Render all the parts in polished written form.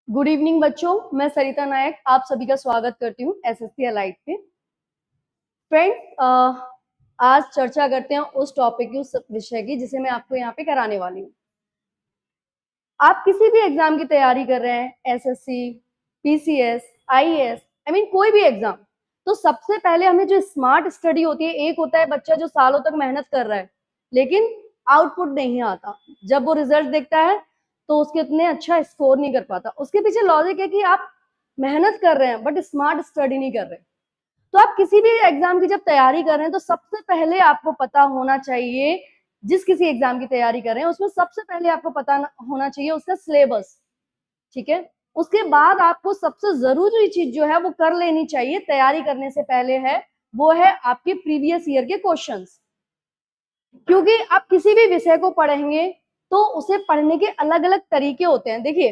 Good evening बच्चों, मैं सरिता नायक आप सभी का स्वागत करती हूँ एसएससी अलाइट पे। फ्रेंड्स, आज चर्चा करते हैं उस टॉपिक की, उस विषय की जिसे मैं आपको यहाँ पे कराने वाली हूँ। आप किसी भी एग्जाम की तैयारी कर रहे हैं, एसएससी, पीसीएस, आईएएस, कोई भी एग्जाम, तो सबसे पहले हमें जो स्मार्ट स्टडी होती है, एक होता है बच्चा जो सालों तक मेहनत कर रहा है लेकिन आउटपुट नहीं आता, जब वो रिजल्ट देखता है तो उसके इतने अच्छा स्कोर नहीं कर पाता। उसके पीछे लॉजिक है कि आप मेहनत कर रहे हैं बट स्मार्ट स्टडी नहीं कर रहे। तो आप किसी भी एग्जाम की जब तैयारी कर रहे हैं तो सबसे पहले आपको पता होना चाहिए, जिस किसी एग्जाम की तैयारी कर रहे हैं उसमें सबसे पहले आपको पता होना चाहिए उसका सिलेबस। ठीक है, उसके बाद आपको सबसे जरूरी चीज जो है वो कर लेनी चाहिए तैयारी करने से पहले है, वो है आपके प्रीवियस ईयर के क्वेश्चंस। क्योंकि आप किसी भी विषय को पढ़ेंगे तो उसे पढ़ने के अलग अलग तरीके होते हैं। देखिए,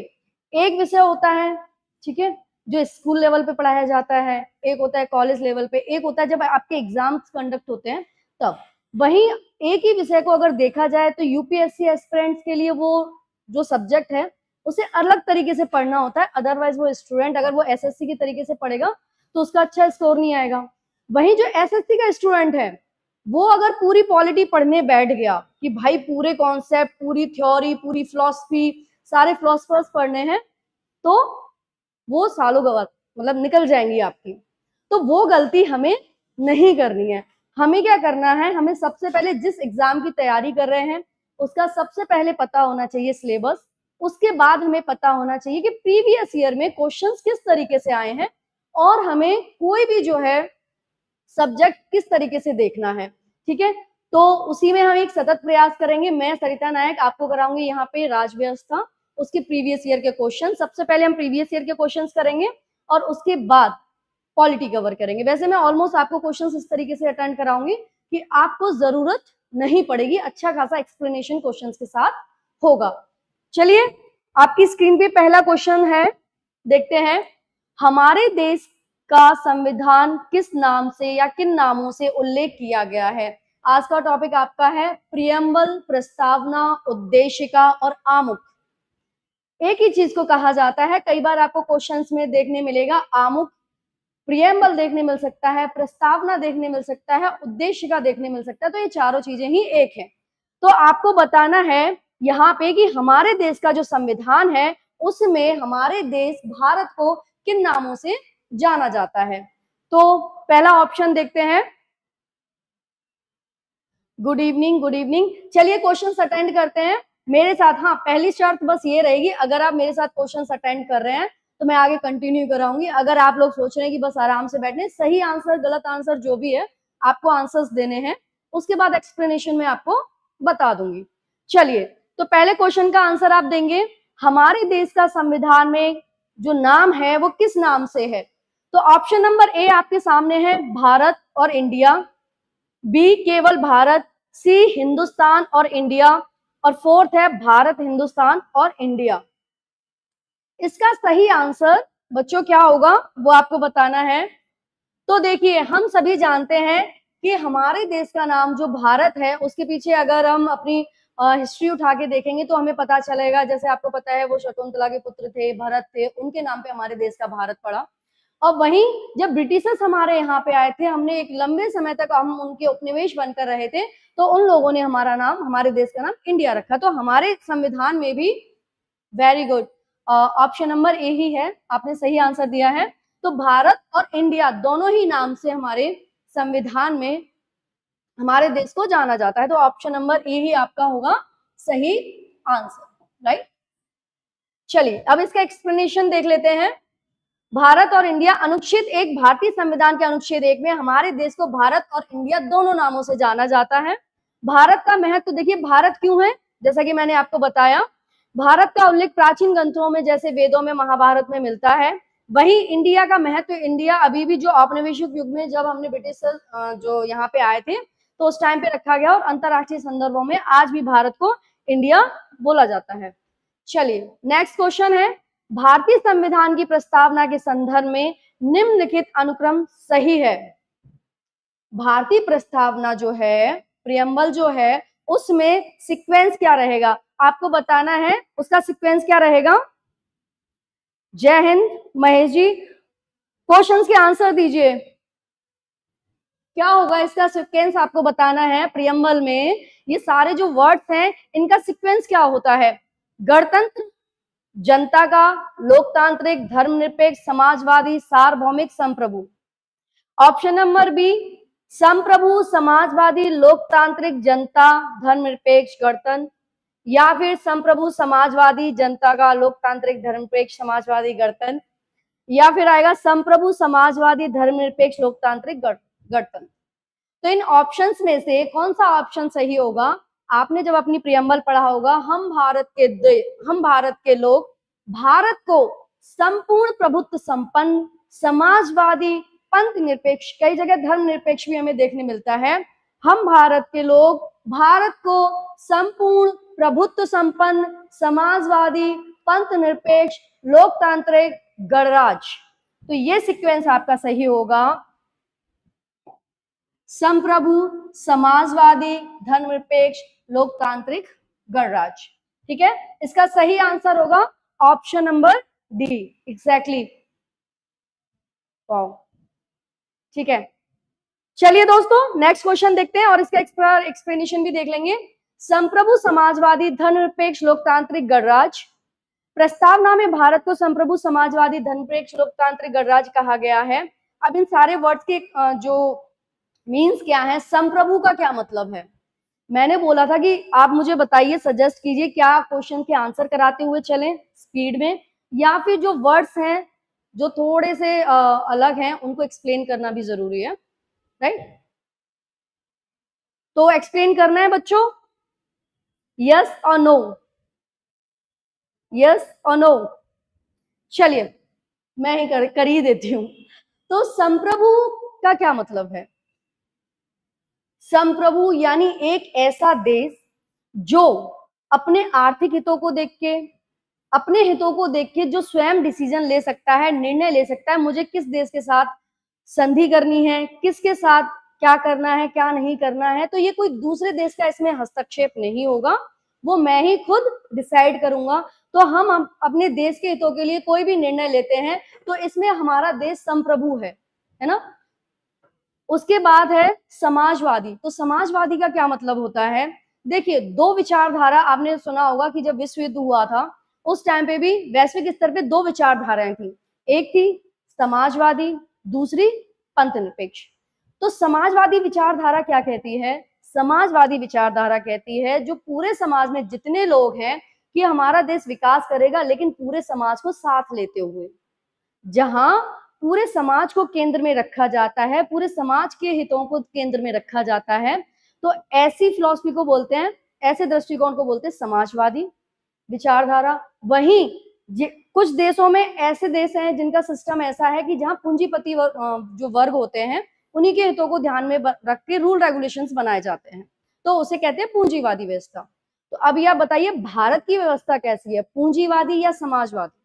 एक विषय होता है, ठीक है, जो स्कूल लेवल पे पढ़ाया जाता है, एक होता है कॉलेज लेवल पे, एक होता है जब आपके एग्जाम्स कंडक्ट होते हैं तब। वहीं एक ही विषय को अगर देखा जाए तो यूपीएससी एस्पिरेंट्स के लिए वो जो सब्जेक्ट है उसे अलग तरीके से पढ़ना होता है। अदरवाइज वो स्टूडेंट अगर वो एसएससी के तरीके से पढ़ेगा तो उसका अच्छा स्कोर नहीं आएगा। वहीं जो एसएससी का स्टूडेंट है वो अगर पूरी पॉलिटी पढ़ने बैठ गया कि भाई पूरे कॉन्सेप्ट, पूरी थ्योरी, पूरी फिलॉसफी, सारे फिलोसफर्स पढ़ने हैं, तो वो सालों गवा मतलब निकल जाएंगी आपकी। तो वो गलती हमें नहीं करनी है। हमें क्या करना है, हमें सबसे पहले जिस एग्जाम की तैयारी कर रहे हैं उसका सबसे पहले पता होना चाहिए सिलेबस। उसके बाद हमें पता होना चाहिए कि प्रीवियस ईयर में क्वेश्चंस किस तरीके से आए हैं और हमें कोई भी जो है सब्जेक्ट किस तरीके से देखना है। ठीक है, तो उसी में हम एक सतत प्रयास करेंगे। मैं सरिता नायक आपको कराऊंगी यहाँ पे राज व्यवस्था, उसके प्रीवियस ईयर के क्वेश्चन। सबसे पहले हम प्रीवियस ईयर के क्वेश्चंस करेंगे और उसके बाद पॉलिटी कवर करेंगे। वैसे मैं ऑलमोस्ट आपको क्वेश्चंस इस तरीके से अटेंड कराऊंगी कि आपको जरूरत नहीं पड़ेगी, अच्छा खासा एक्सप्लेनेशन क्वेश्चंस के साथ होगा। चलिए, आपकी स्क्रीन पे पहला क्वेश्चन है, देखते हैं। हमारे देश का संविधान किस नाम से या किन नामों से उल्लेख किया गया है? आज का टॉपिक आपका है प्रियम्बल, प्रस्तावना, उद्देशिका और आमुख। एक ही चीज को कहा जाता है, कई बार आपको क्वेश्चंस में देखने मिलेगा आमुख, प्रियम्बल देखने मिल सकता है, प्रस्तावना देखने मिल सकता है, उद्देशिका देखने मिल सकता है। तो ये चारों चीजें ही एक है। तो आपको बताना है यहाँ पे कि हमारे देश का जो संविधान है उसमें हमारे देश भारत को किन नामों से जाना जाता है। तो पहला ऑप्शन देखते हैं। Good evening, good evening. चलिए क्वेश्चंस अटेंड करते हैं मेरे साथ। हाँ, पहली शर्त बस ये रहेगी, अगर आप मेरे साथ क्वेश्चंस अटेंड कर रहे हैं तो मैं आगे कंटिन्यू कराऊंगी। अगर आप लोग सोच रहे हैं कि बस आराम से बैठने, सही आंसर, गलत आंसर जो भी है आपको आंसर्स देने हैं, उसके बाद एक्सप्लेनेशन में आपको बता दूंगी। चलिए, तो पहले क्वेश्चन का आंसर आप देंगे, हमारे देश का संविधान में जो नाम है वो किस नाम से है? तो ऑप्शन नंबर ए आपके सामने है, भारत और इंडिया। बी केवल भारत, सी हिंदुस्तान और इंडिया, और फोर्थ है भारत, हिंदुस्तान और इंडिया। इसका सही आंसर बच्चों क्या होगा वो आपको बताना है। तो देखिए, हम सभी जानते हैं कि हमारे देश का नाम जो भारत है उसके पीछे अगर हम अपनी हिस्ट्री उठा के देखेंगे तो हमें पता चलेगा, जैसे आपको पता है वो शकुंतला के पुत्र थे, भरत थे, उनके नाम पे हमारे देश का भारत पड़ा। और वहीं जब ब्रिटिशर्स हमारे यहाँ पे आए थे, हमने एक लंबे समय तक हम उनके उपनिवेश बनकर रहे थे, तो उन लोगों ने हमारा नाम, हमारे देश का नाम इंडिया रखा। तो हमारे संविधान में भी, very good, option number A ही है, आपने सही आंसर दिया है। तो भारत और इंडिया दोनों ही नाम से हमारे संविधान में हमारे देश को जाना जाता है। तो ऑप्शन नंबर ए ही आपका होगा सही आंसर, राइट। चलिए, अब इसका एक्सप्लेनेशन देख लेते हैं। भारत और इंडिया, अनुच्छेद 1 भारतीय संविधान के अनुच्छेद 1 में हमारे देश को भारत और इंडिया दोनों नामों से जाना जाता है। भारत का महत्व देखिए, भारत क्यों है, जैसा कि मैंने आपको बताया, भारत का उल्लेख प्राचीन ग्रंथों में जैसे वेदों में, महाभारत में मिलता है। वहीं इंडिया का महत्व, इंडिया अभी भी जो औपनिवेशिक युग में जब हमने ब्रिटिश जो यहाँ पे आए थे तो उस टाइम पे रखा गया, और अंतरराष्ट्रीय संदर्भों में आज भी भारत को इंडिया बोला जाता है। चलिए, नेक्स्ट क्वेश्चन है, भारतीय संविधान की प्रस्तावना के संदर्भ में निम्नलिखित अनुक्रम सही है? भारतीय प्रस्तावना जो है, प्रियम्बल जो है, उसमें सीक्वेंस क्या रहेगा आपको बताना है। उसका सीक्वेंस क्या रहेगा? जय हिंद। महेश जी, क्वेश्चंस के आंसर दीजिए। क्या होगा इसका सीक्वेंस आपको बताना है। प्रियम्बल में ये सारे जो वर्ड्स हैं इनका सीक्वेंस क्या होता है। गणतंत्र, जनता का, लोकतांत्रिक, धर्मनिरपेक्ष, समाजवादी, सार्वभौमिक, संप्रभु। ऑप्शन नंबर बी, संप्रभु, समाजवादी, लोकतांत्रिक, जनता, धर्मनिरपेक्ष, गणतंत्र, या फिर संप्रभु, समाजवादी, जनता का, लोकतांत्रिक, धर्मनिरपेक्ष, समाजवादी, गणतंत्र, या फिर आएगा संप्रभु, समाजवादी, धर्मनिरपेक्ष, लोकतांत्रिक, गणतंत्र। तो इन ऑप्शंस में से कौन सा ऑप्शन सही होगा। आपने जब अपनी प्रियम्बल पढ़ा होगा, हम भारत के लोग भारत को संपूर्ण प्रभुत्व संपन्न, समाजवादी, पंथ निरपेक्ष, कई जगह धर्मनिरपेक्ष भी हमें देखने मिलता है। हम भारत के लोग भारत को संपूर्ण प्रभुत्व संपन्न, समाजवादी, पंथ निरपेक्ष, लोकतांत्रिक, गणराज। तो ये सीक्वेंस आपका सही होगा। संप्रभु, समाजवादी, धर्मनिरपेक्ष, लोकतांत्रिक, गणराज। ठीक है, इसका सही आंसर होगा option number D, exactly. Wow, ठीक है। चलिए दोस्तों, नेक्स्ट क्वेश्चन देखते हैं और इसका एक्सप्लेनेशन भी देख लेंगे। संप्रभु, समाजवादी, धर्मनिरपेक्ष, लोकतांत्रिक, गणराज। प्रस्तावना में भारत को संप्रभु, समाजवादी, धर्मनिरपेक्ष, लोकतांत्रिक, गणराज कहा गया है। अब इन सारे वर्ड्स के जो मीन्स क्या है, संप्रभु का क्या मतलब है। मैंने बोला था कि आप मुझे बताइए, सजेस्ट कीजिए, क्या क्वेश्चन के आंसर कराते हुए चलें स्पीड में, या फिर जो वर्ड्स हैं जो थोड़े से अलग हैं उनको एक्सप्लेन करना भी जरूरी है, राइट। तो एक्सप्लेन करना है बच्चों, यस और नो, यस और नो। चलिए मैं ही कर ही देती हूं। तो संप्रभु का क्या मतलब है। संप्रभु यानी एक ऐसा देश जो अपने आर्थिक हितों को देख के, अपने हितों को देख के जो स्वयं डिसीजन ले सकता है, निर्णय ले सकता है, मुझे किस देश के साथ संधि करनी है, किसके साथ क्या करना है, क्या नहीं करना है। तो ये कोई दूसरे देश का इसमें हस्तक्षेप नहीं होगा, वो मैं ही खुद डिसाइड करूंगा। तो हम अपने देश के हितों के लिए कोई भी निर्णय लेते हैं तो इसमें हमारा देश संप्रभु है ना। उसके बाद है समाजवादी। तो समाजवादी का क्या मतलब होता है। देखिए, दो विचारधारा, आपने सुना होगा कि जब विश्व युद्ध हुआ था उस टाइम पे भी वैश्विक स्तर पे दो विचारधाराएं थी, एक थी समाजवादी, दूसरी पंथ निरपेक्ष। तो समाजवादी विचारधारा क्या कहती है। समाजवादी विचारधारा कहती है जो पूरे समाज में जितने लोग हैं कि हमारा देश विकास करेगा, लेकिन पूरे समाज को साथ लेते हुए, जहां पूरे समाज को केंद्र में रखा जाता है, पूरे समाज के हितों को केंद्र में रखा जाता है। तो ऐसी फिलॉसफी को बोलते हैं, ऐसे दृष्टिकोण को बोलते हैं समाजवादी विचारधारा। वहीं कुछ देशों में ऐसे देश हैं जिनका सिस्टम ऐसा है कि जहां पूंजीपति जो वर्ग होते हैं उन्हीं के हितों को ध्यान में रख के रूल रेगुलेशंस बनाए जाते हैं, तो उसे कहते हैं पूंजीवादी व्यवस्था। तो अब यह बताइए, भारत की व्यवस्था कैसी है, पूंजीवादी या समाजवादी।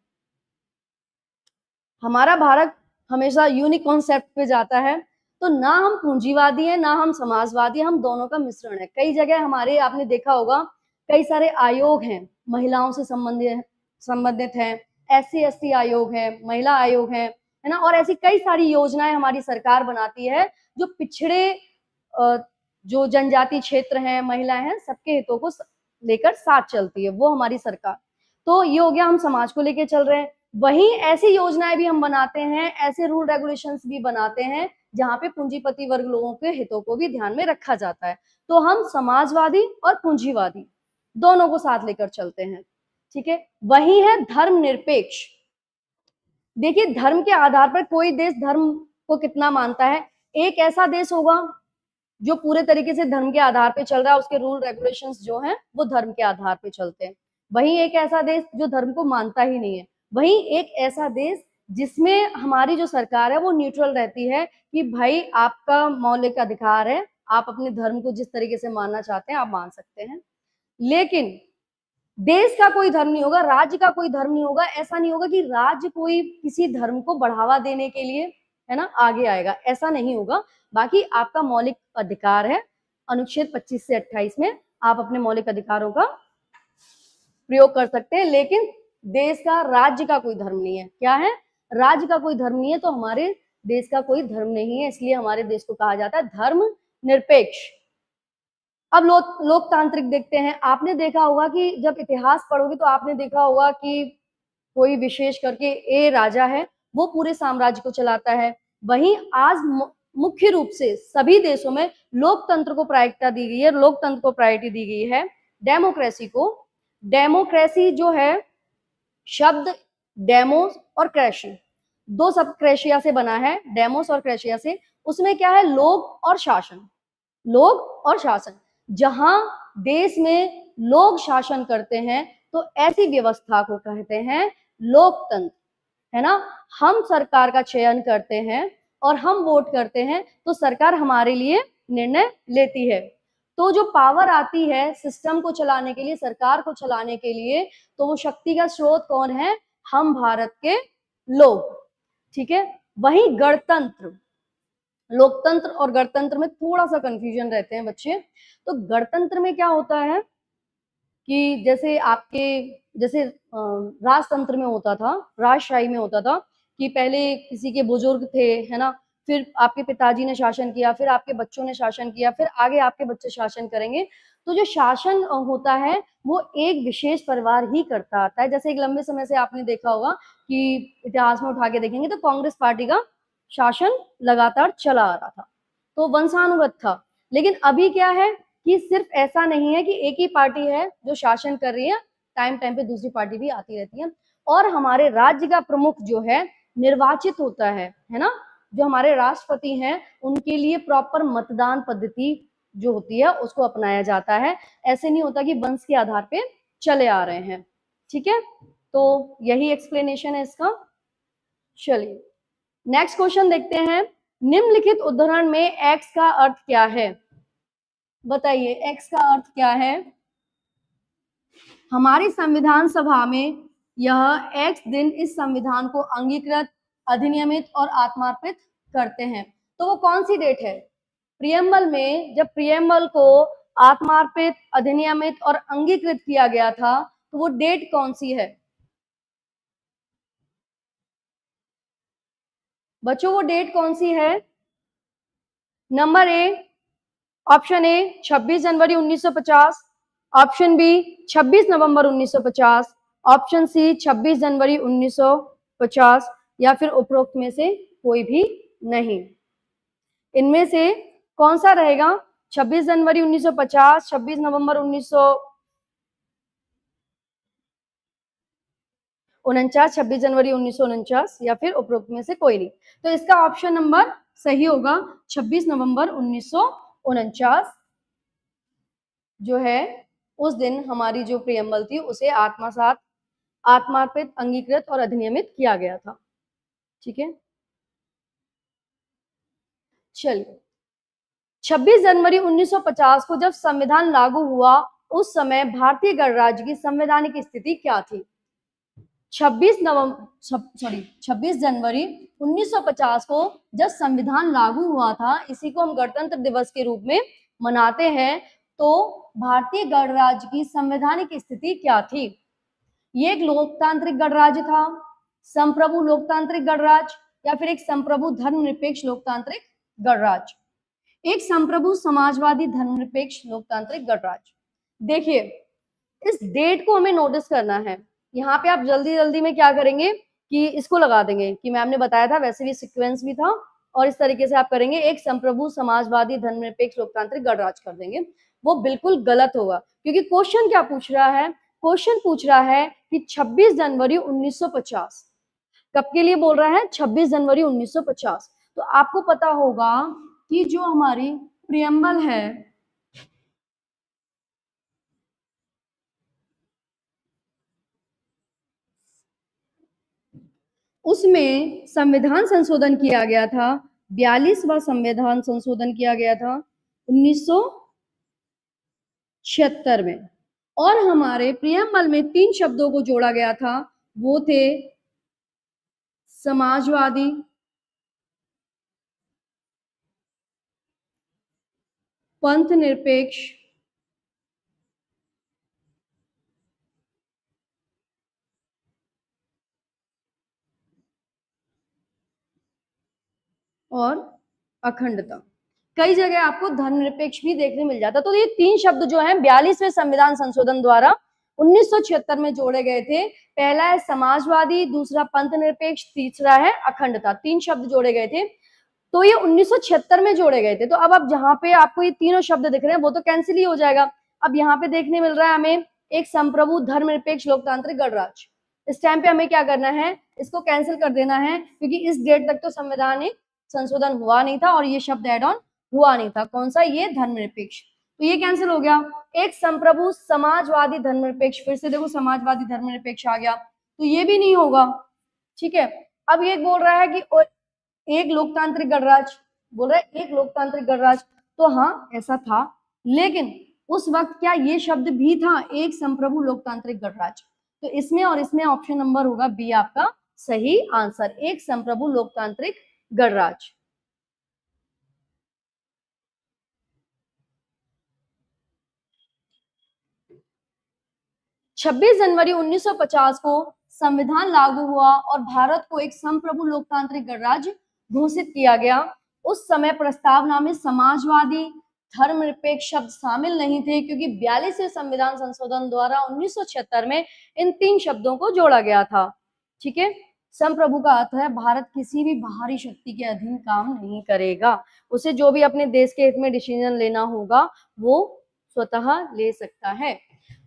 हमारा भारत हमेशा यूनिक कॉन्सेप्ट पे जाता है, तो ना हम पूंजीवादी हैं ना हम समाजवादी, हम दोनों का मिश्रण है। कई जगह हमारे, आपने देखा होगा, कई सारे आयोग हैं महिलाओं से संबंधित हैं, SC/ST आयोग है, महिला आयोग है ना, और ऐसी कई सारी योजनाएं हमारी सरकार बनाती है जो पिछड़े जो जनजाति क्षेत्र हैं, महिलाएं हैं, सबके हितों को लेकर साथ चलती है, वो हमारी सरकार। तो ये हो गया, हम समाज को लेकर चल रहे हैं। वहीं ऐसी योजनाएं भी हम बनाते हैं, ऐसे रूल रेगुलेशंस भी बनाते हैं जहां पे पूंजीपति वर्ग लोगों के हितों को भी ध्यान में रखा जाता है। तो हम समाजवादी और पूंजीवादी दोनों को साथ लेकर चलते हैं, ठीक है। वही है धर्मनिरपेक्ष। देखिए, धर्म के आधार पर कोई देश धर्म को कितना मानता है। एक ऐसा देश होगा जो पूरे तरीके से धर्म के आधार पे चल रहा है, उसके रूल रेगुलेशंस जो हैं वो धर्म के आधार पे चलते हैं। वहीं एक ऐसा देश जो धर्म को मानता ही नहीं है। वहीं एक ऐसा देश जिसमें हमारी जो सरकार है वो न्यूट्रल रहती है कि भाई आपका मौलिक अधिकार है, आप अपने धर्म को जिस तरीके से मानना चाहते हैं आप मान सकते हैं, लेकिन देश का कोई धर्म नहीं होगा, राज्य का कोई धर्म नहीं होगा। ऐसा नहीं होगा कि राज्य कोई किसी धर्म को बढ़ावा देने के लिए, है ना, आगे आएगा, ऐसा नहीं होगा। बाकी आपका मौलिक अधिकार है, अनुच्छेद 25 से 28 में आप अपने मौलिक अधिकारों का प्रयोग कर सकते हैं, लेकिन देश का, राज्य का कोई धर्म नहीं है। क्या है? राज्य का कोई धर्म नहीं है, तो हमारे देश का कोई धर्म नहीं है, इसलिए हमारे देश को कहा जाता है धर्म निरपेक्ष। अब लोकतांत्रिक देखते हैं। आपने देखा होगा कि जब इतिहास पढ़ोगे तो आपने देखा होगा कि कोई विशेष करके ए राजा है, वो पूरे साम्राज्य को चलाता है। वहीं आज मुख्य रूप से सभी देशों में लोकतंत्र को प्राथमिकता दी गई है, लोकतंत्र को प्रायोरिटी दी गई है, डेमोक्रेसी को। डेमोक्रेसी जो है, शब्द डेमोस और क्रेशी, दो शब्द क्रेशिया से बना है, डेमोस और क्रेशिया से। उसमें क्या है? लोग और शासन, लोग और शासन। जहां देश में लोग शासन करते हैं तो ऐसी व्यवस्था को कहते हैं लोकतंत्र, है ना। हम सरकार का चयन करते हैं और हम वोट करते हैं, तो सरकार हमारे लिए निर्णय लेती है। तो जो पावर आती है सिस्टम को चलाने के लिए, सरकार को चलाने के लिए, तो वो शक्ति का स्रोत कौन है? हम भारत के लोग। ठीक है। वहीं गणतंत्र, लोकतंत्र और गणतंत्र में थोड़ा सा कंफ्यूजन रहते हैं बच्चे। तो गणतंत्र में क्या होता है कि जैसे राजतंत्र में होता था, राजशाही में होता था कि पहले किसी के बुजुर्ग थे, है ना, फिर आपके पिताजी ने शासन किया, फिर आपके बच्चों ने शासन किया, फिर आगे आपके बच्चे शासन करेंगे। तो जो शासन होता है वो एक विशेष परिवार ही करता आता है। जैसे एक लंबे समय से आपने देखा होगा कि इतिहास में उठा के देखेंगे तो कांग्रेस पार्टी का शासन लगातार चला आ रहा था, तो वंशानुगत था। लेकिन अभी क्या है कि सिर्फ ऐसा नहीं है कि एक ही पार्टी है जो शासन कर रही है, टाइम टाइम पे दूसरी पार्टी भी आती रहती है। और हमारे राज्य का प्रमुख जो है निर्वाचित होता है ना। जो हमारे राष्ट्रपति हैं उनके लिए प्रॉपर मतदान पद्धति जो होती है उसको अपनाया जाता है। ऐसे नहीं होता कि वंश के आधार पे चले आ रहे हैं। ठीक है, तो यही एक्सप्लेनेशन है इसका। चलिए नेक्स्ट क्वेश्चन देखते हैं। निम्नलिखित उदाहरण में एक्स का अर्थ क्या है? बताइए एक्स का अर्थ क्या है? हमारी संविधान सभा में यह एक्स दिन इस संविधान को अंगीकृत, अधिनियमित और आत्मार्पित करते हैं। तो वो कौन सी डेट है? प्रियम्बल में जब प्रियम्बल को आत्मार्पित, अधिनियमित और अंगीकृत किया गया था, तो वो डेट कौन सी है बच्चों? वो डेट कौन सी है? नंबर ए, ऑप्शन ए 26 जनवरी 1950, ऑप्शन बी 26 नवंबर 1950, ऑप्शन सी 26 जनवरी 1950, या फिर उपरोक्त में से कोई भी नहीं। इनमें से कौन सा रहेगा? 26 जनवरी 1950, 26 नवंबर 1949, 26 जनवरी 1949, या फिर उपरोक्त में से कोई नहीं। तो इसका ऑप्शन नंबर सही होगा 26 नवंबर 1949 जो है, उस दिन हमारी जो प्रियम्बल थी उसे आत्मसात, आत्मार्पित, अंगीकृत और अधिनियमित किया गया था। ठीक है, चलिए 26 जनवरी 1950 को जब संविधान लागू हुआ, उस समय भारतीय गणराज्य की संवैधानिक स्थिति क्या थी? 26 जनवरी 1950 को जब संविधान लागू हुआ था, इसी को हम गणतंत्र दिवस के रूप में मनाते हैं, तो भारतीय गणराज्य की संवैधानिक स्थिति क्या थी? ये एक लोकतांत्रिक गणराज्य था, संप्रभु लोकतांत्रिक गणराज्य, या फिर एक संप्रभु धर्मनिरपेक्ष लोकतांत्रिक गणराज्य, एक संप्रभु समाजवादी धर्मनिरपेक्ष लोकतांत्रिक गणराज्य। देखिए इस डेट को हमें नोटिस करना है। यहाँ पे आप जल्दी जल्दी में क्या करेंगे कि इसको लगा देंगे कि मैम ने बताया था, वैसे भी सीक्वेंस भी था, और इस तरीके से आप करेंगे एक संप्रभु समाजवादी धर्मनिरपेक्ष लोकतांत्रिक गणराज्य कर देंगे। वो बिल्कुल गलत होगा, क्योंकि क्वेश्चन क्या पूछ रहा है? क्वेश्चन पूछ रहा है कि 26 जनवरी 1950 कब के लिए बोल रहा है? 26 जनवरी 1950। तो आपको पता होगा कि जो हमारी प्रियम्बल है उसमें संविधान संशोधन किया गया था, 42वां संविधान संशोधन किया गया था 1976 में। और हमारे प्रियम्बल में 3 शब्दों को जोड़ा गया था, वो थे समाजवादी, पंथ निरपेक्ष और अखंडता। कई जगह आपको धर्मनिरपेक्ष भी देखने मिल जाता। तो ये तीन शब्द जो हैं 42वें संविधान संशोधन द्वारा 1976 में जोड़े गए थे। पहला है समाजवादी, दूसरा पंथ निरपेक्ष, तीसरा है अखंडता। तीन शब्द जोड़े गए थे, तो ये 1976 में जोड़े गए थे। तो अब जहां पे आपको ये तीनों शब्द दिख रहे हैं वो तो कैंसिल ही हो जाएगा। अब यहाँ पे देखने मिल रहा है हमें एक संप्रभु धर्मनिरपेक्ष लोकतांत्रिक गणराज्य। इस टाइम पे हमें क्या करना है, इसको कैंसिल कर देना है, क्योंकि इस डेट तक तो संवैधानिक संशोधन हुआ नहीं था और ये शब्द एड ऑन हुआ नहीं था। कौन सा, ये धर्मनिरपेक्ष। तो ये कैंसिल हो गया। एक संप्रभु समाजवादी धर्मनिरपेक्ष, फिर से देखो समाजवादी धर्मनिरपेक्ष आ गया, तो ये भी नहीं होगा। ठीक है, अब ये बोल रहा है कि एक लोकतांत्रिक गणराज्य, बोल रहा है एक लोकतांत्रिक गणराज्य। तो हाँ ऐसा था, लेकिन उस वक्त क्या ये शब्द भी था, एक संप्रभु लोकतांत्रिक गणराज्य। तो इसमें और इसमें ऑप्शन नंबर होगा बी आपका सही आंसर, एक संप्रभु लोकतांत्रिक गणराज्य। 26 जनवरी 1950 को संविधान लागू हुआ और भारत को एक संप्रभु लोकतांत्रिक गणराज्य घोषित किया गया। उस समय प्रस्तावना में समाजवादी धर्मनिरपेक्ष शब्द शामिल नहीं थे, क्योंकि 42वें संविधान संशोधन द्वारा 1976 में इन तीन शब्दों को जोड़ा गया था। ठीक है, संप्रभु का अर्थ है भारत किसी भी बाहरी शक्ति के अधीन काम नहीं करेगा, उसे जो भी अपने देश के हित में डिसीजन लेना होगा वो स्वतः ले सकता है।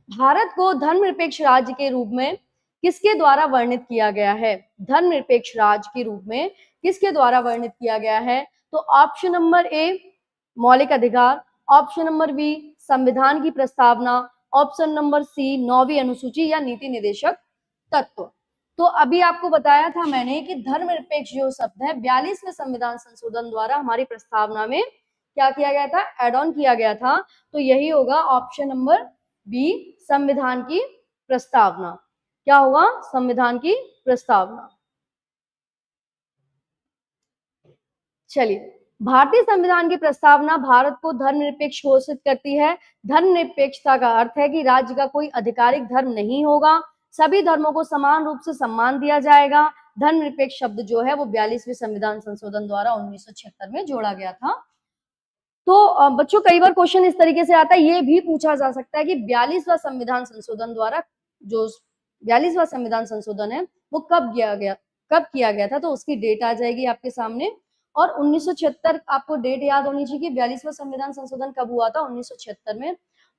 भारत को धर्मनिरपेक्ष राज्य के रूप में किसके द्वारा वर्णित किया गया है, धर्मनिरपेक्ष राज्य के रूप में किसके द्वारा वर्णित किया गया है? तो ऑप्शन नंबर ए मौलिक अधिकार, ऑप्शन नंबर बी संविधान की प्रस्तावना, ऑप्शन नंबर सी 9वीं अनुसूची या नीति निर्देशक तत्व। तो अभी आपको बताया था मैंने कि धर्मनिरपेक्ष जो शब्द है 42वें संविधान संशोधन द्वारा हमारी प्रस्तावना में क्या किया गया था, एड ऑन किया गया था। तो यही होगा ऑप्शन नंबर बी संविधान की प्रस्तावना। क्या होगा, संविधान की प्रस्तावना। चलिए, भारतीय संविधान की प्रस्तावना भारत को धर्मनिरपेक्ष घोषित करती है। धर्मनिरपेक्षता का अर्थ है कि राज्य का कोई आधिकारिक धर्म नहीं होगा, सभी धर्मों को समान रूप से सम्मान दिया जाएगा। धर्मनिरपेक्ष शब्द जो है वो 42वें संविधान संशोधन द्वारा 1976 में जोड़ा गया था। तो बच्चों कई बार क्वेश्चन इस तरीके से आता है, ये भी पूछा जा सकता है कि 42वां संविधान संशोधन द्वारा जो 42वां संविधान संशोधन है वो कब किया गया था, तो उसकी डेट आ जाएगी आपके सामने। और 1976 आपको डेट याद होनी चाहिए कि 42वां संविधान संशोधन कब हुआ था, 1976 में।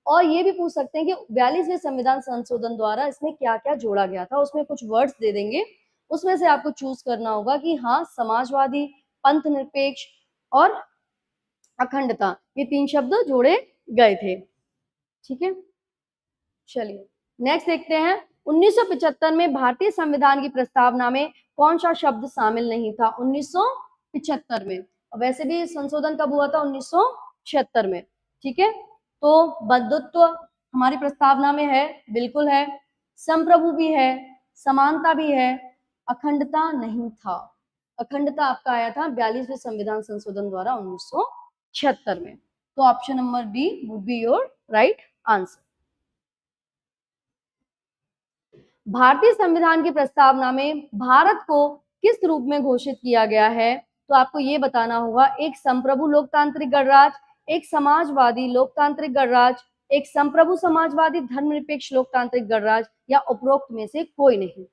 और ये भी पूछ सकते हैं कि 42वें संविधान संशोधन द्वारा इसमें क्या क्या जोड़ा गया था, उसमें कुछ वर्ड्स दे देंगे, उसमें से आपको चूज करना होगा कि हाँ समाजवादी, पंथ निरपेक्ष और अखंडता, ये तीन शब्द जोड़े गए थे। ठीक है, चलिए नेक्स्ट देखते हैं। 1975 में भारतीय संविधान की प्रस्तावना में कौन सा शब्द शामिल नहीं था? 1975 में, वैसे भी संशोधन कब हुआ था? 1976 में। ठीक है, तो बंधुत्व हमारी प्रस्तावना में है, बिल्कुल है, संप्रभु भी है, समानता भी है, अखंडता नहीं था। अखंडता आपका आया था 42वें संविधान संशोधन द्वारा 1976 में। तो option number B would be your right answer. भारतीय संविधान की प्रस्तावना में भारत को किस रूप में घोषित किया गया है? तो आपको ये बताना होगा, एक संप्रभु लोकतांत्रिक गणराज्य, एक समाजवादी लोकतांत्रिक गणराज्य, एक संप्रभु समाजवादी धर्मनिरपेक्ष लोकतांत्रिक गणराज्य, या उपरोक्त में से कोई नहीं।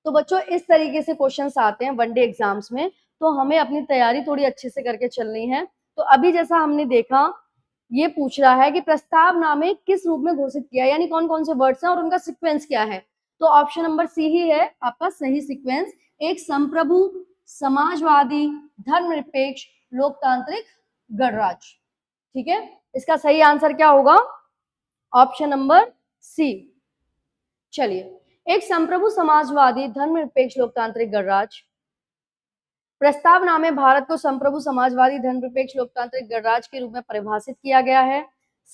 तो बच्चों इस तरीके से क्वेश्चंस आते हैं वनडे एग्जाम्स में, तो हमें अपनी तैयारी थोड़ी अच्छे से करके चलनी है। तो अभी जैसा हमने देखा, ये पूछ रहा है कि प्रस्तावना में किस रूप में घोषित किया, यानी कौन कौन से वर्ड्स हैं और उनका सीक्वेंस क्या है। तो ऑप्शन नंबर सी ही है आपका सही सीक्वेंस, एक संप्रभु समाजवादी धर्मनिरपेक्ष लोकतांत्रिक गणराज्य। ठीक है, इसका सही आंसर क्या होगा? Option number C. चलिए, एक संप्रभु समाजवादी धर्मनिरपेक्ष लोकतांत्रिक गणराज्य, प्रस्तावना में भारत को संप्रभु समाजवादी धर्मनिरपेक्ष लोकतांत्रिक गणराज्य के रूप में परिभाषित किया गया है।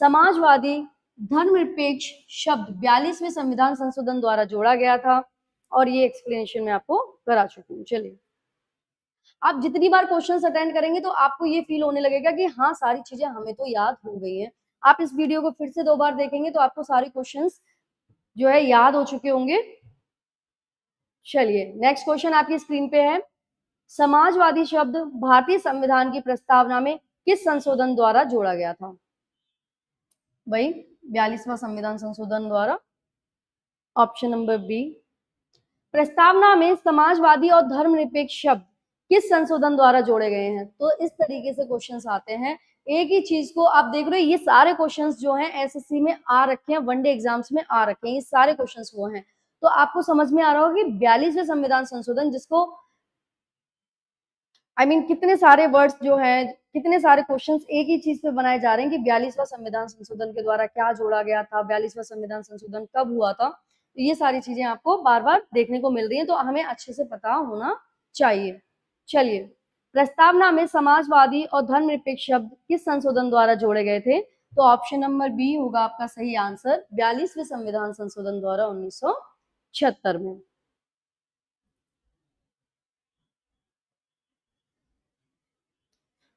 समाजवादी धर्मनिरपेक्ष शब्द 42वें संविधान संशोधन द्वारा जोड़ा गया था, और ये एक्सप्लेनेशन मैं आपको करा चुकी हूँ। चलिए, आप जितनी बार क्वेश्चंस अटेंड करेंगे तो आपको ये फील होने लगेगा कि हाँ सारी चीजें हमें तो याद हो गई हैं। आप इस वीडियो को फिर से 2 बार देखेंगे तो आपको सारे क्वेश्चंस जो है याद हो चुके होंगे। चलिए नेक्स्ट क्वेश्चन आपकी स्क्रीन पे है, समाजवादी शब्द भारतीय संविधान की प्रस्तावना में किस संशोधन द्वारा जोड़ा गया था? भाई 42वां संविधान संशोधन द्वारा, ऑप्शन नंबर बी। प्रस्तावना में समाजवादी और धर्मनिरपेक्ष शब्द किस संशोधन द्वारा जोड़े गए हैं? तो इस तरीके से क्वेश्चंस आते हैं। एक ही चीज को आप देख रहे हो, ये सारे क्वेश्चंस जो हैं एसएससी में आ रखे हैं, वनडे एग्जाम्स में आ रखे हैं, ये सारे क्वेश्चंस वो हैं। तो आपको समझ में आ रहा होगा कि 42वें संविधान संशोधन, जिसको कितने सारे वर्ड्स जो हैं, कितने सारे क्वेश्चंस एक ही चीज पे बनाए जा रहे हैं कि 42वां संविधान संशोधन के द्वारा क्या जोड़ा गया था, 42वां संविधान संशोधन कब हुआ था। तो ये सारी चीजें आपको बार बार देखने को मिल रही हैं, तो हमें अच्छे से पता होना चाहिए। चलिए, प्रस्तावना में समाजवादी और धर्मनिरपेक्ष शब्द किस संशोधन द्वारा जोड़े गए थे? तो ऑप्शन नंबर बी होगा आपका सही आंसर, 42वें संविधान संशोधन द्वारा 1976 में।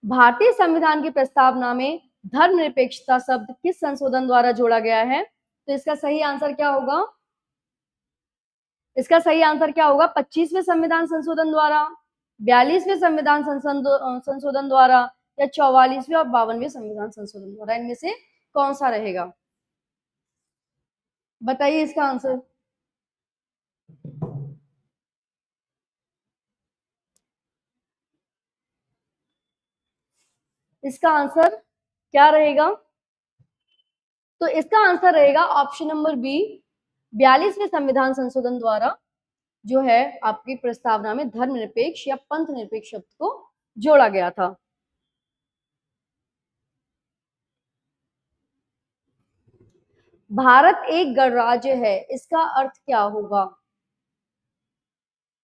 भारतीय संविधान की प्रस्तावना में धर्मनिरपेक्षता शब्द किस संशोधन द्वारा जोड़ा गया है? तो इसका सही आंसर क्या होगा? इसका सही आंसर क्या होगा? 25वें संविधान संशोधन द्वारा, 42वें संविधान संशोधन द्वारा, या 44वें और 52वें संविधान संशोधन द्वारा? इनमें से कौन सा रहेगा? बताइए इसका आंसर। इसका आंसर क्या रहेगा? तो इसका आंसर रहेगा ऑप्शन नंबर बी, 42वें संविधान संशोधन द्वारा जो है आपकी प्रस्तावना में धर्मनिरपेक्ष या पंथ निरपेक्ष शब्द को जोड़ा गया था। भारत एक गणराज्य है, इसका अर्थ क्या होगा?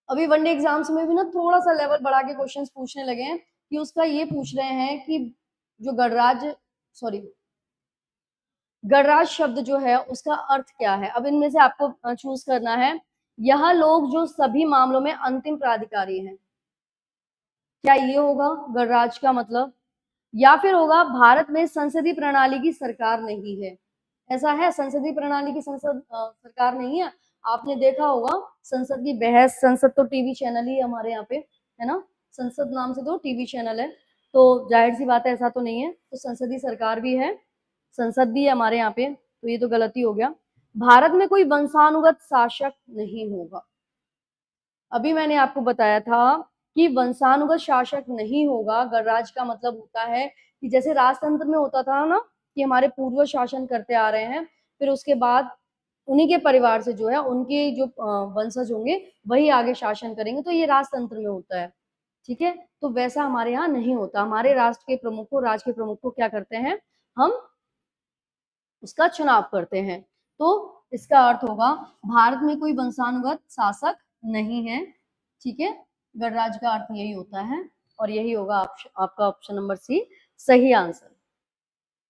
अभी वनडे एग्जाम्स में भी ना थोड़ा सा लेवल बढ़ा के क्वेश्चंस पूछने लगे हैं कि उसका ये पूछ रहे हैं कि जो गणराज्य शब्द जो है उसका अर्थ क्या है। अब इनमें से आपको चूज करना है, यह लोग जो सभी मामलों में अंतिम प्राधिकारी हैं, क्या ये होगा गणराज्य का मतलब? या फिर होगा भारत में संसदीय प्रणाली की सरकार नहीं है? ऐसा है, संसदीय प्रणाली की सरकार नहीं है। आपने देखा होगा संसद की बहस, संसद तो टीवी चैनल ही हमारे यहाँ पे है ना, संसद नाम से तो टीवी चैनल है, तो जाहिर सी बात है ऐसा तो नहीं है। तो संसदीय सरकार भी है, संसद भी है हमारे यहाँ पे, तो ये तो गलती हो गया। भारत में कोई वंशानुगत शासक नहीं होगा। अभी मैंने आपको बताया था कि वंशानुगत शासक नहीं होगा। गणराज्य का मतलब होता है कि जैसे राजतंत्र में होता था ना कि हमारे पूर्वज शासन करते आ रहे हैं, फिर उसके बाद उन्हीं के परिवार से जो है उनके जो वंशज होंगे वही आगे शासन करेंगे, तो ये राजतंत्र में होता है। ठीक है, तो वैसा हमारे यहाँ नहीं होता। हमारे राष्ट्र के प्रमुख को, राज्य के प्रमुख को क्या करते हैं, हम उसका चुनाव करते हैं। तो इसका अर्थ होगा भारत में कोई वंशानुगत शासक नहीं है। ठीक है, गणराज्य का अर्थ यही होता है और यही होगा आपका ऑप्शन नंबर सी सही आंसर।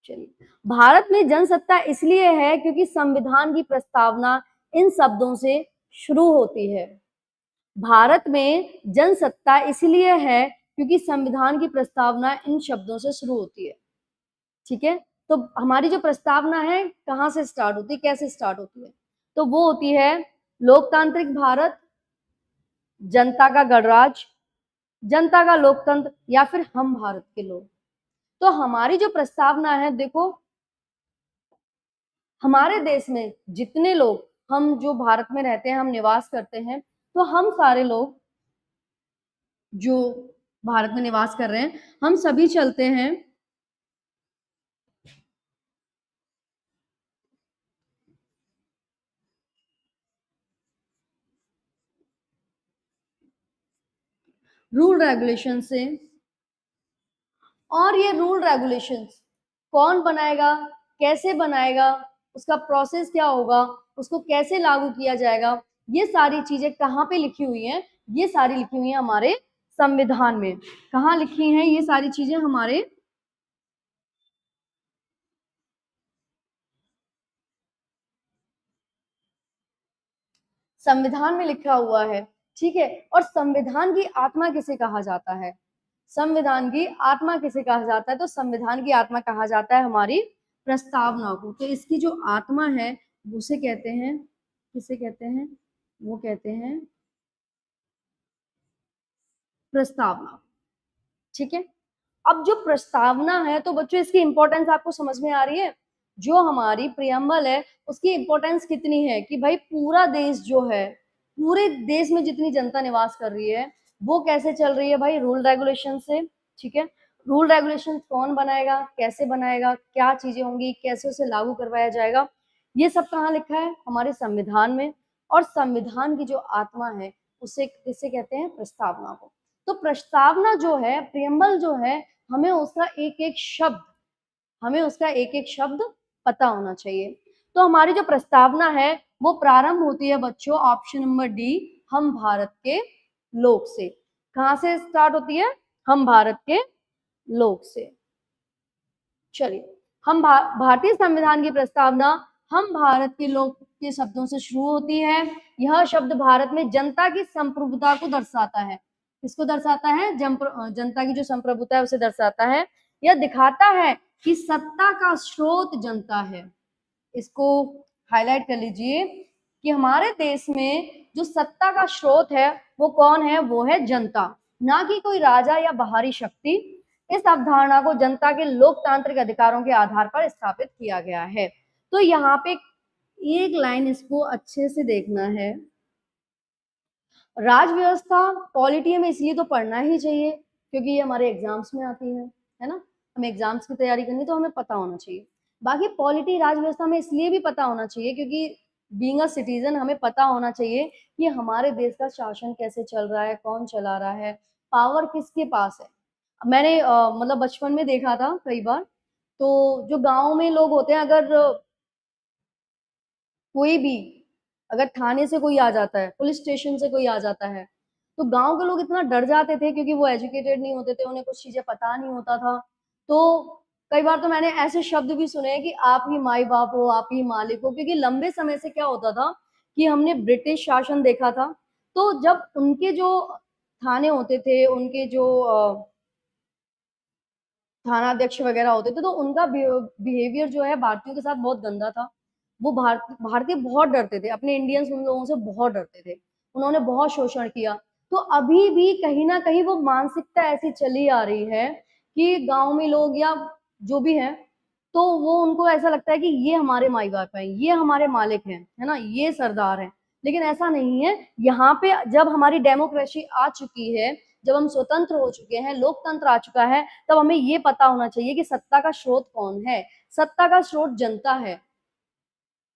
चलिए, भारत में जनसत्ता इसलिए है क्योंकि संविधान की प्रस्तावना इन शब्दों से शुरू होती है। भारत में जनसत्ता इसलिए है क्योंकि संविधान की प्रस्तावना इन शब्दों से शुरू होती है। ठीक है, तो हमारी जो प्रस्तावना है कहाँ से स्टार्ट होती है, कैसे स्टार्ट होती है? तो वो होती है लोकतांत्रिक भारत, जनता का गणराज्य, जनता का लोकतंत्र, या फिर हम भारत के लोग। तो हमारी जो प्रस्तावना है, देखो हमारे देश में जितने लोग, हम जो भारत में रहते हैं, हम निवास करते हैं, तो हम सारे लोग जो भारत में निवास कर रहे हैं, हम सभी चलते हैं रूल रेगुलेशन से। और ये रूल रेगुलेशंस कौन बनाएगा, कैसे बनाएगा, उसका प्रोसेस क्या होगा, उसको कैसे लागू किया जाएगा, ये सारी चीजें कहाँ पे लिखी हुई हैं? ये सारी लिखी हुई हैं हमारे संविधान में। कहाँ लिखी हैं ये सारी चीजें? हमारे संविधान में लिखा हुआ है। ठीक है, और संविधान की आत्मा किसे कहा जाता है? संविधान की आत्मा किसे कहा जाता है? तो संविधान की आत्मा कहा जाता है हमारी प्रस्तावना को। तो इसकी जो आत्मा है उसे कहते हैं, किसे कहते हैं? वो कहते हैं प्रस्तावना, ठीक है। अब जो प्रस्तावना है, तो बच्चों इसकी इंपॉर्टेंस आपको समझ में आ रही है। जो हमारी प्रियम्बल है उसकी इंपॉर्टेंस कितनी है कि भाई पूरा देश जो है, पूरे देश में जितनी जनता निवास कर रही है वो कैसे चल रही है भाई, रूल रेगुलेशन से, ठीक है। रूल रेगुलेशन कौन बनाएगा, कैसे बनाएगा, क्या चीजें होंगी, कैसे उसे लागू करवाया जाएगा, ये सब कहाँ लिखा है, हमारे संविधान में। और संविधान की जो आत्मा है उसे किसे कहते हैं, प्रस्तावना को। तो प्रस्तावना जो है, प्रियम्बल जो है, हमें उसका एक एक शब्द पता होना चाहिए। तो हमारी जो प्रस्तावना है वो प्रारंभ होती है बच्चों, ऑप्शन नंबर डी, हम भारत के लोग से। कहां से स्टार्ट होती है, हम भारत के लोग से। चलिए, हम भारतीय संविधान की प्रस्तावना हम भारत के लोग के शब्दों से शुरू होती है। यह शब्द भारत में जनता की संप्रभुता को दर्शाता है। किसको दर्शाता है, जनता की जो संप्रभुता है उसे दर्शाता है। यह दिखाता है कि सत्ता का स्रोत जनता है। इसको हाईलाइट कर लीजिए कि हमारे देश में जो सत्ता का स्रोत है वो कौन है, वो है जनता, ना कि कोई राजा या बाहरी शक्ति। इस अवधारणा को जनता के लोकतांत्रिक अधिकारों के आधार पर स्थापित किया गया है। तो यहाँ पे एक लाइन इसको अच्छे से देखना है, राज व्यवस्था पॉलिटी में इसलिए तो पढ़ना ही चाहिए क्योंकि ये हमारे एग्जाम्स में आती है ना, हमें एग्जाम्स की तैयारी करनी तो हमें पता होना चाहिए। बाकी पॉलिटी राज व्यवस्था में इसलिए भी पता होना चाहिए क्योंकि बीइंग अ सिटीजन हमें पता होना चाहिए कि हमारे देश का शासन कैसे चल रहा है, कौन चला रहा है, पावर किसके पास है। मैंने मतलब बचपन में देखा था कई बार, तो जो गांव में लोग होते हैं, अगर कोई भी, अगर थाने से कोई आ जाता है, पुलिस स्टेशन से कोई आ जाता है, तो गांव के लोग इतना डर जाते थे क्योंकि वो एजुकेटेड नहीं होते थे, उन्हें कुछ चीजें पता नहीं होता था। तो कई बार तो मैंने ऐसे शब्द भी सुने हैं कि आप ही माई बाप हो, आप ही मालिक हो, क्योंकि लंबे समय से क्या होता था कि हमने ब्रिटिश शासन देखा था। तो जब उनके जो थाने होते थे, उनके जो थानाध्यक्ष वगैरह होते थे, तो उनका बिहेवियर जो है भारतीयों के साथ बहुत गंदा था। वो भारतीय बहुत डरते थे, अपने इंडियंस उन लोगों से बहुत डरते थे, उन्होंने बहुत शोषण किया। तो अभी भी कहीं ना कहीं वो मानसिकता ऐसी चली आ रही है कि गांव में लोग या जो भी है, तो वो उनको ऐसा लगता है कि ये हमारे माई बाप हैं, ये हमारे मालिक हैं, है ना, ये सरदार हैं। लेकिन ऐसा नहीं है। यहाँ पे जब हमारी डेमोक्रेसी आ चुकी है, जब हम स्वतंत्र हो चुके हैं, लोकतंत्र आ चुका है, तब हमें ये पता होना चाहिए कि सत्ता का स्रोत कौन है। सत्ता का स्रोत जनता है,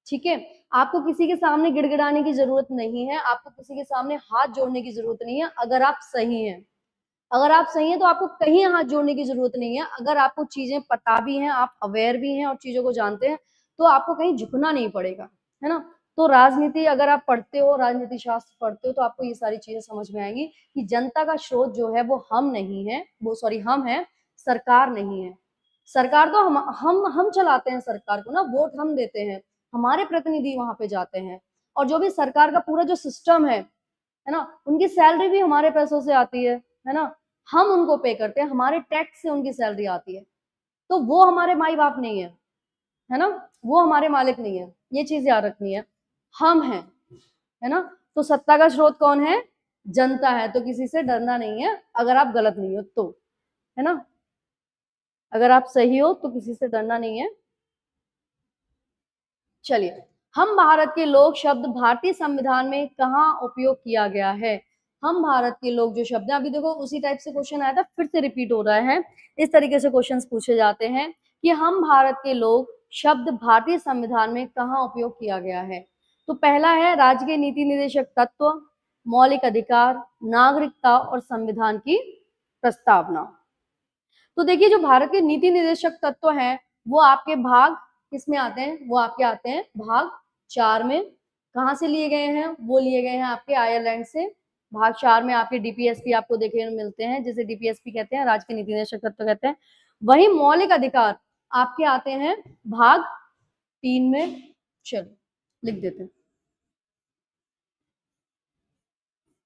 ठीक है। आपको किसी के सामने गिड़गिड़ाने की जरूरत नहीं है, आपको किसी के सामने हाथ जोड़ने की जरूरत नहीं है। अगर आप सही हैं, अगर आप सही हैं तो आपको कहीं हाथ जोड़ने की जरूरत नहीं है। अगर आपको चीजें पता भी हैं, आप अवेयर भी हैं और चीजों को जानते हैं, तो आपको कहीं झुकना नहीं पड़ेगा, है ना। तो राजनीति अगर आप पढ़ते हो, राजनीति शास्त्र पढ़ते हो, तो आपको ये सारी चीजें समझ में आएंगी कि जनता का स्रोत जो है वो हम नहीं है, वो सॉरी हम है, सरकार नहीं है। सरकार तो हम चलाते हैं सरकार को ना, वोट हम देते हैं, हमारे प्रतिनिधि वहां पे जाते हैं। और जो भी सरकार का पूरा जो सिस्टम है ना, उनकी सैलरी भी हमारे पैसों से आती है ना, हम उनको पे करते हैं, हमारे टैक्स से उनकी सैलरी आती है। तो वो हमारे माई बाप नहीं है ना, वो हमारे मालिक नहीं है, ये चीज याद रखनी है। हम हैं, है ना। तो सत्ता का स्रोत कौन है, जनता है। तो किसी से डरना नहीं है अगर आप गलत नहीं हो तो, है ना। अगर आप सही हो तो किसी से डरना नहीं है। चलिए, हम भारत के लोग शब्द भारतीय संविधान में कहाँ उपयोग किया गया है। हम भारत के लोग जो शब्द है, अभी देखो उसी टाइप से क्वेश्चन आया था, फिर से रिपीट हो रहा है। इस तरीके से क्वेश्चंस पूछे जाते हैं कि हम भारत के लोग शब्द भारतीय संविधान में कहाँ उपयोग किया गया है। तो पहला है राज्य के नीति निर्देशक तत्व, मौलिक अधिकार, नागरिकता और संविधान की प्रस्तावना। तो देखिए, जो भारत के नीति निर्देशक तत्व हैं वो आपके भाग किसमें आते हैं, वो आपके आते हैं भाग 4 में। कहाँ से लिए गए हैं, वो लिए गए हैं आपके आयरलैंड से। भाग 4 में आपके डीपीएसपी आपको देखने को मिलते हैं, जिसे डीपीएसपी कहते हैं, राज्य के नीति निर्देशक तत्व कहते हैं। वही मौलिक अधिकार आपके आते हैं भाग 3 में। चलो लिख देते हैं।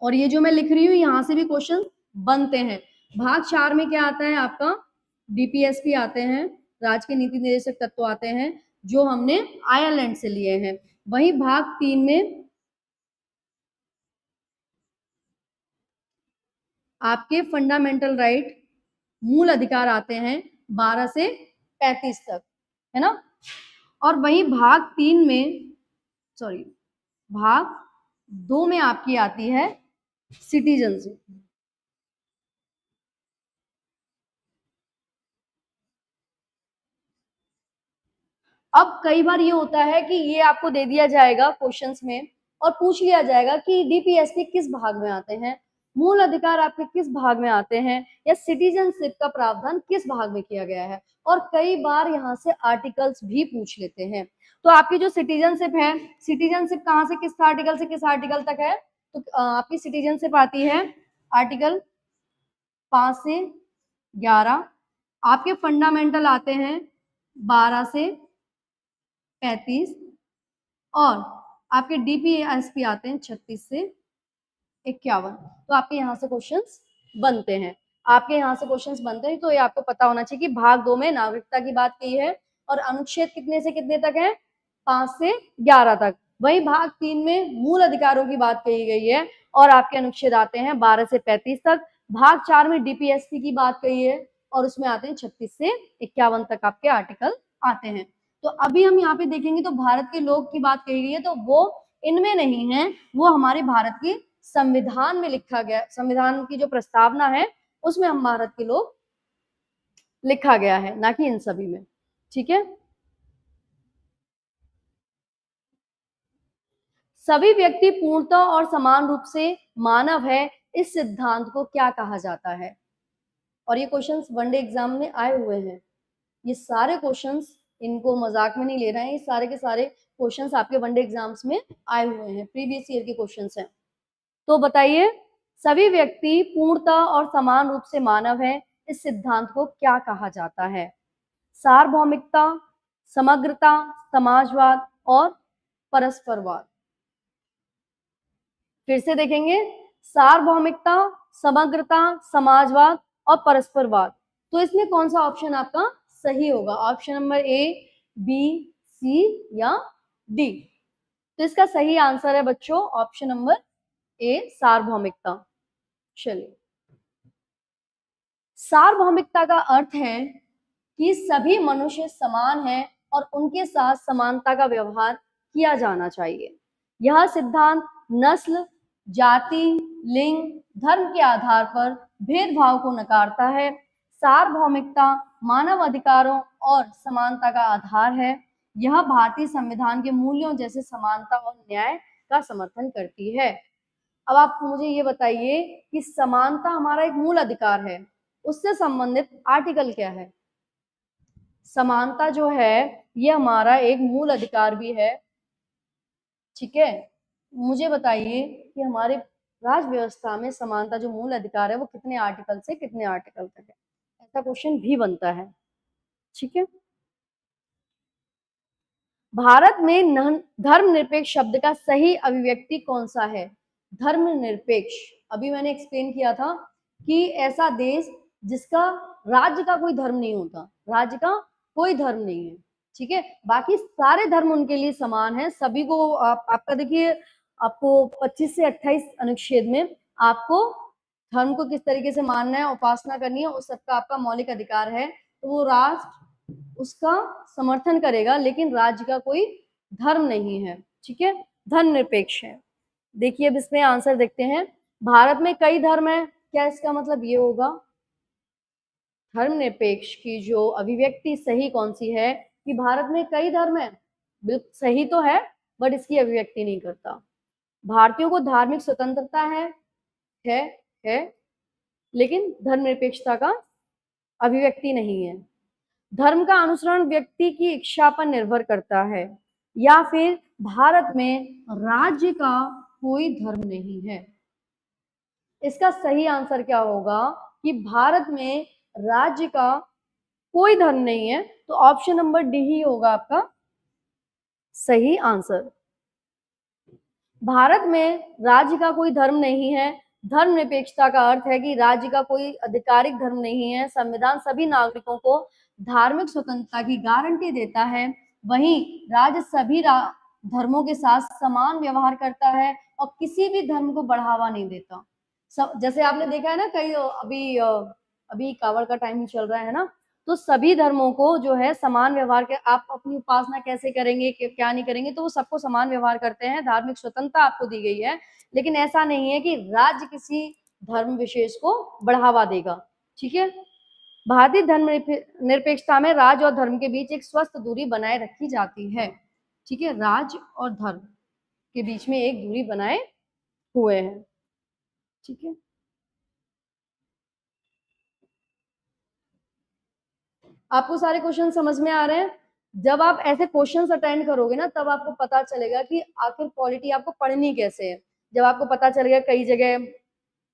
और ये जो मैं लिख रही हूँ यहाँ से भी क्वेश्चन बनते हैं। भाग 4 में क्या आता है आपका, डीपीएसपी आते हैं, राज्य के नीति निर्देशक तत्व आते हैं, जो हमने आयरलैंड से लिए हैं। वही भाग 3 में आपके फंडामेंटल राइट, मूल अधिकार आते हैं 12 से 35 तक, है ना। और वही भाग 2 में आपकी आती है सिटीजनशिप। अब कई बार ये होता है कि ये आपको दे दिया जाएगा क्वेश्चंस में और पूछ लिया जाएगा कि डीपीएस के किस भाग में आते हैं, मूल अधिकार आपके किस भाग में आते हैं, या सिटीजनशिप का प्रावधान किस भाग में किया गया है। और कई बार यहाँ से आर्टिकल्स भी पूछ लेते हैं। तो आपकी जो सिटीजनशिप है, सिटीजनशिप कहाँ से किस आर्टिकल से किस आर्टिकल तक है, तो आपकी सिटीजनशिप आती है आर्टिकल 5 से 11, आपके फंडामेंटल आते हैं 12 से 35, और आपके डीपीएसपी आते हैं 36 से 51। तो आपके यहाँ से क्वेश्चंस बनते हैं, तो ये आपको पता होना चाहिए कि भाग 2 में नागरिकता की बात की है और अनुच्छेद कितने से कितने तक है, 5 से 11 तक। वही भाग 3 में मूल अधिकारों की बात कही गई है और आपके अनुच्छेद आते हैं 12 से 35 तक। भाग 4 में डीपीएसपी की बात कही है और उसमें आते हैं 36 से 51 तक आपके आर्टिकल आते हैं। तो अभी हम यहाँ पे देखेंगे तो भारत के लोग की बात कही गई है, तो वो इनमें नहीं है, वो हमारे भारत की संविधान में लिखा गया, संविधान की जो प्रस्तावना है उसमें हम भारत के लोग लिखा गया है, ना कि इन सभी में। ठीक है, सभी व्यक्ति पूर्णतः और समान रूप से मानव है, इस सिद्धांत को क्या कहा जाता है। और ये क्वेश्चंस वनडे एग्जाम में आए हुए हैं, ये सारे क्वेश्चंस, इनको मजाक में नहीं ले रहे हैं, ये सारे के सारे क्वेश्चंस आपके वनडे एग्जाम्स में आए हुए हैं, प्रीवियस ईयर के क्वेश्चंस हैं। तो बताइए, सभी व्यक्ति पूर्णतः और समान रूप से मानव है, इस सिद्धांत को क्या कहा जाता है। सार्वभौमिकता, समग्रता, समाजवाद और परस्परवाद। फिर से देखेंगे, सार्वभौमिकता, समग्रता, समाजवाद और परस्परवाद। तो इसमें कौन सा ऑप्शन आपका सही होगा, ऑप्शन नंबर ए, बी, सी या डी। तो इसका सही आंसर है बच्चों ऑप्शन नंबर ए, सार्वभौमिकता। चलिए, सार्वभौमिकता का अर्थ है कि सभी मनुष्य समान हैं और उनके साथ समानता का व्यवहार किया जाना चाहिए। यह सिद्धांत नस्ल, जाति, लिंग, धर्म के आधार पर भेदभाव को नकारता है। सार्वभौमिकता मानव अधिकारों और समानता का आधार है। यह भारतीय संविधान के मूल्यों जैसे समानता और न्याय का समर्थन करती है। अब आप मुझे ये बताइए कि समानता हमारा एक मूल अधिकार है, उससे संबंधित आर्टिकल क्या है। समानता जो है ये हमारा एक मूल अधिकार भी है, ठीक है। मुझे बताइए कि हमारे राज्य व्यवस्था में समानता जो मूल अधिकार है वो कितने आर्टिकल से कितने आर्टिकल तक है, ऐसा क्वेश्चन भी बनता है, ठीक है। भारत में धर्मनिरपेक्ष शब्द का सही अभिव्यक्ति कौन सा है। धर्मनिरपेक्ष, अभी मैंने एक्सप्लेन किया था कि ऐसा देश जिसका राज्य का कोई धर्म नहीं होता, राज्य का कोई धर्म नहीं है, ठीक है, बाकी सारे धर्म उनके लिए समान है, सभी को आपका देखिए, आपको 25 से 28 अनुच्छेद में आपको धर्म को किस तरीके से मानना है, उपासना करनी है, उस सबका आपका मौलिक अधिकार है। तो वो राष्ट्र उसका समर्थन करेगा, लेकिन राज्य का कोई धर्म नहीं है, ठीक है, धर्मनिरपेक्ष है। देखिए अब इसमें आंसर देखते हैं, भारत में कई धर्म है, क्या इसका मतलब ये होगा धर्मनिरपेक्ष की जो अभिव्यक्ति सही कौन सी है कि भारत में कई धर्म है, बिल्कुल सही तो है, बट इसकी अभिव्यक्ति नहीं करता। भारतीयों को धार्मिक स्वतंत्रता है, लेकिन धर्मनिरपेक्षता का अभिव्यक्ति नहीं है। धर्म का अनुसरण व्यक्ति की इच्छा पर निर्भर करता है, या फिर भारत में राज्य का कोई धर्म नहीं है। इसका सही आंसर क्या होगा कि भारत में राज्य का कोई धर्म नहीं है, तो ऑप्शन नंबर डी ही होगा आपका सही आंसर। भारत में राज्य का कोई धर्म नहीं है, धर्मनिरपेक्षता का अर्थ है कि राज्य का कोई आधिकारिक धर्म नहीं है, संविधान सभी नागरिकों को धार्मिक स्वतंत्रता की गारंटी देता है, वहीं राज्य सभी धर्मों के साथ समान व्यवहार करता है और किसी भी धर्म को बढ़ावा नहीं देता। जैसे आपने देखा है ना, कई अभी कावड़ का टाइम ही चल रहा है ना, तो सभी धर्मों को जो है समान व्यवहार के, आप अपनी उपासना कैसे करेंगे, क्या नहीं करेंगे, तो वो सबको समान व्यवहार करते हैं, धार्मिक स्वतंत्रता आपको दी गई है। लेकिन ऐसा नहीं है कि राज्य किसी धर्म विशेष को बढ़ावा देगा। ठीक है, भारतीय धर्म निरपेक्षता में राज्य और धर्म के बीच एक स्वस्थ दूरी बनाए रखी जाती है। ठीक है, राज्य और धर्म के बीच में एक दूरी बनाए हुए हैं। ठीक है, आपको सारे क्वेश्चन समझ में आ रहे हैं? जब आप ऐसे क्वेश्चंस अटेंड करोगे ना, तब आपको पता चलेगा कि आखिर पॉलिटी आपको पढ़नी कैसे है। जब आपको पता चलेगा कई जगह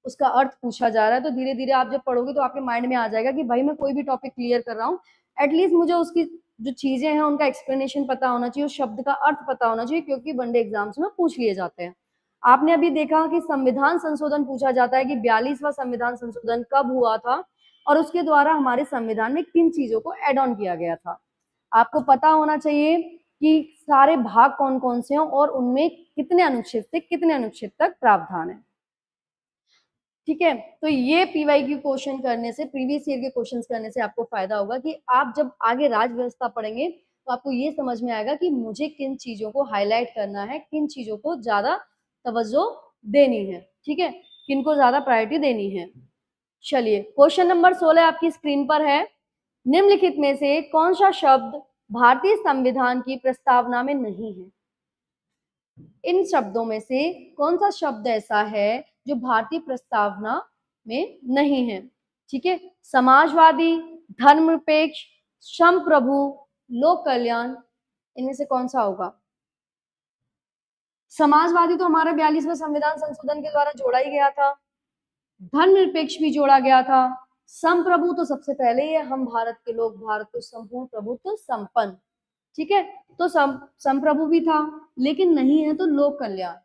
उसका अर्थ पूछा जा रहा है, तो धीरे धीरे आप जब पढ़ोगे तो आपके माइंड में आ जाएगा कि भाई मैं कोई भी टॉपिक क्लियर कर रहा हूँ, एटलीस्ट मुझे उसकी जो चीजें हैं उनका एक्सप्लेनेशन पता होना चाहिए, उस शब्द का अर्थ पता होना चाहिए, क्योंकि वनडे एग्जाम्स में पूछ लिए जाते हैं। आपने अभी देखा कि संविधान संशोधन पूछा जाता है कि 42वां संविधान संशोधन कब हुआ था और उसके द्वारा हमारे संविधान में किन चीजों को एड ऑन किया गया था। आपको पता होना चाहिए कि सारे भाग कौन कौन से हैं और उनमें कितने अनुच्छेद से कितने अनुच्छेद तक प्रावधान है। ठीक है, तो ये पीवाईक्यू क्वेश्चन करने से, प्रीवियस ईयर के क्वेश्चन करने से आपको फायदा होगा कि आप जब आगे राज्य व्यवस्था पढ़ेंगे तो आपको ये समझ में आएगा कि मुझे किन चीजों को हाईलाइट करना है, किन चीजों को ज्यादा तवज्जो देनी है। ठीक है, किनको ज्यादा प्रायोरिटी देनी है। चलिए, क्वेश्चन नंबर 16 आपकी स्क्रीन पर है। निम्नलिखित में से कौन सा शब्द भारतीय संविधान की प्रस्तावना में नहीं है? इन शब्दों में से कौन सा शब्द ऐसा है जो भारतीय प्रस्तावना में नहीं है? ठीक है, समाजवादी, धर्मनिरपेक्ष, संप्रभु, लोक कल्याण, इनमें से कौन सा होगा? समाजवादी तो हमारा 42वें संविधान संशोधन के द्वारा जोड़ा ही गया था, धर्मनिरपेक्ष भी जोड़ा गया था, संप्रभु तो सबसे पहले ही है, हम भारत के लोग, भारत को संपूर्ण प्रभुत्व संपन्न। ठीक है, तो संप्रभु भी था, लेकिन नहीं है तो लोक कल्याण।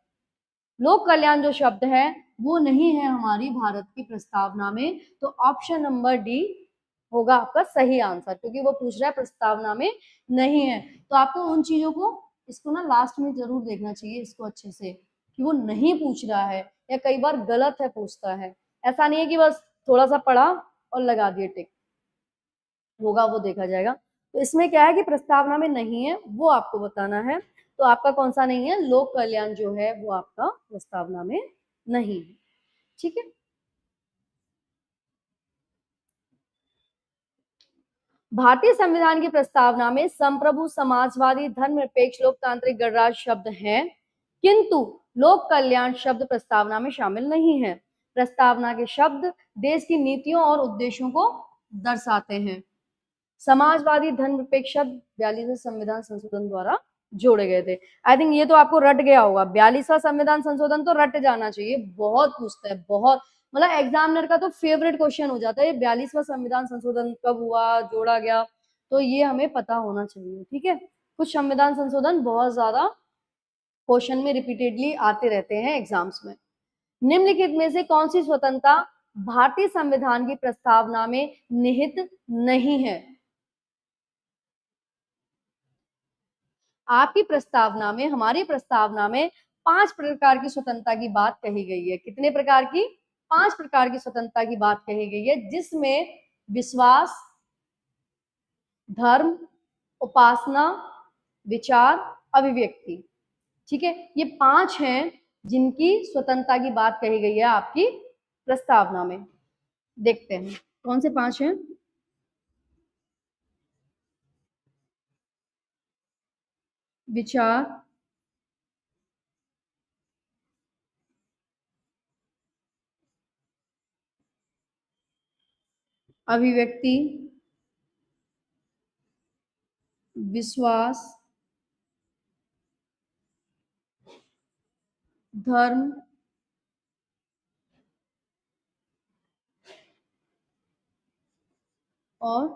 लोक कल्याण जो शब्द है वो नहीं है हमारी भारत की प्रस्तावना में, तो ऑप्शन नंबर डी होगा आपका सही आंसर, क्योंकि वो पूछ रहा है प्रस्तावना में नहीं है। तो आपको उन चीजों को, इसको ना लास्ट में जरूर देखना चाहिए इसको अच्छे से, कि वो नहीं पूछ रहा है या कई बार गलत है पूछता है। ऐसा नहीं है कि बस थोड़ा सा पढ़ा और लगा दिए टिक, होगा वो देखा जाएगा। तो इसमें क्या है कि प्रस्तावना में नहीं है, वो आपको बताना है। तो आपका कौन सा नहीं है? लोक कल्याण जो है वो आपका प्रस्तावना में नहीं है। ठीक है, भारतीय संविधान की प्रस्तावना में संप्रभु, समाजवादी, धर्मनिरपेक्ष, लोकतांत्रिक, गणराज्य शब्द हैं, किंतु लोक कल्याण शब्द प्रस्तावना में शामिल नहीं है। प्रस्तावना के शब्द देश की नीतियों और उद्देश्यों को दर्शाते हैं। समाजवादी, धर्मनिरपेक्ष शब्द 42वें संविधान संशोधन द्वारा जोड़े गए थे। आई थिंक ये तो आपको रट गया होगा, 42वां संविधान संशोधन तो रट जाना चाहिए, बहुत पूछता है, बहुत, मतलब एग्जामिनर का तो फेवरेट क्वेश्चन हो जाता है 42वां संविधान संशोधन कब हुआ, जोड़ा गया, तो ये हमें पता होना चाहिए। ठीक है, कुछ संविधान संशोधन बहुत ज्यादा क्वेश्चन में रिपीटेडली आते रहते हैं एग्जाम्स में। निम्नलिखित में से कौन सी स्वतंत्रता भारतीय संविधान की प्रस्तावना में निहित नहीं है? आपकी प्रस्तावना में, हमारी प्रस्तावना में 5 प्रकार की स्वतंत्रता की बात कही गई है। कितने प्रकार की? 5 प्रकार की स्वतंत्रता की बात कही गई है, जिसमें विश्वास, धर्म, उपासना, विचार, अभिव्यक्ति। ठीक है, ये 5 हैं जिनकी स्वतंत्रता की बात कही गई है आपकी प्रस्तावना में। देखते हैं कौन से 5 हैं। विचार, अभिव्यक्ति, विश्वास, धर्म और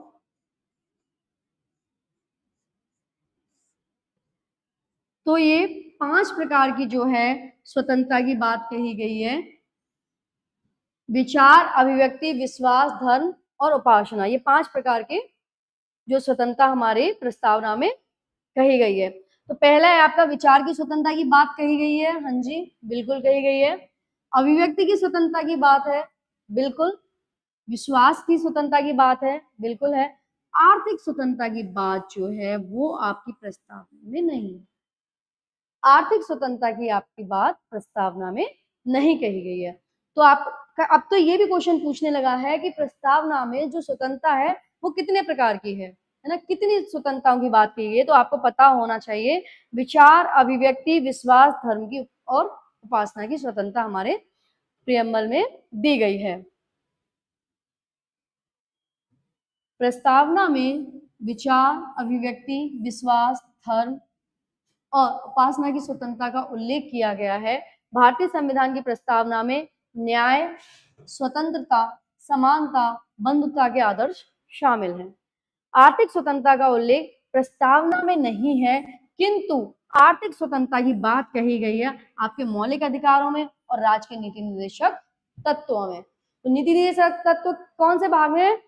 तो ये 5 प्रकार की जो है स्वतंत्रता की बात कही गई है। विचार, अभिव्यक्ति, विश्वास, धर्म और उपासना, ये 5 प्रकार के जो स्वतंत्रता हमारे प्रस्तावना में कही गई है। तो पहला है आपका विचार की स्वतंत्रता की बात कही गई है। हाँ जी, बिल्कुल कही गई है। अभिव्यक्ति की स्वतंत्रता की बात है, बिल्कुल। विश्वास की स्वतंत्रता की बात है, बिल्कुल है। आर्थिक स्वतंत्रता की बात जो है वो आपकी प्रस्तावना में नहीं है। आर्थिक स्वतंत्रता की आपकी बात प्रस्तावना में नहीं कही गई है। तो आप अब तो ये भी क्वेश्चन पूछने लगा है कि प्रस्तावना में जो स्वतंत्रता है वो कितने प्रकार की है ना, कितनी स्वतंत्रताओं की बात की गई है। तो आपको पता होना चाहिए विचार, अभिव्यक्ति, विश्वास, धर्म की और उपासना की स्वतंत्रता हमारे प्रियम्बल में दी गई है। प्रस्तावना में विचार, अभिव्यक्ति, विश्वास, धर्म और उपासना की स्वतंत्रता का उल्लेख किया गया है। भारतीय संविधान की प्रस्तावना में न्याय, स्वतंत्रता, समानता, बंधुता के आदर्श शामिल हैं। आर्थिक स्वतंत्रता का उल्लेख प्रस्तावना में नहीं है, किंतु आर्थिक स्वतंत्रता की बात कही गई है आपके मौलिक अधिकारों में और राज्य के नीति निर्देशक तत्वों में। तो नीति निर्देशक तत्व कौन से भाग में,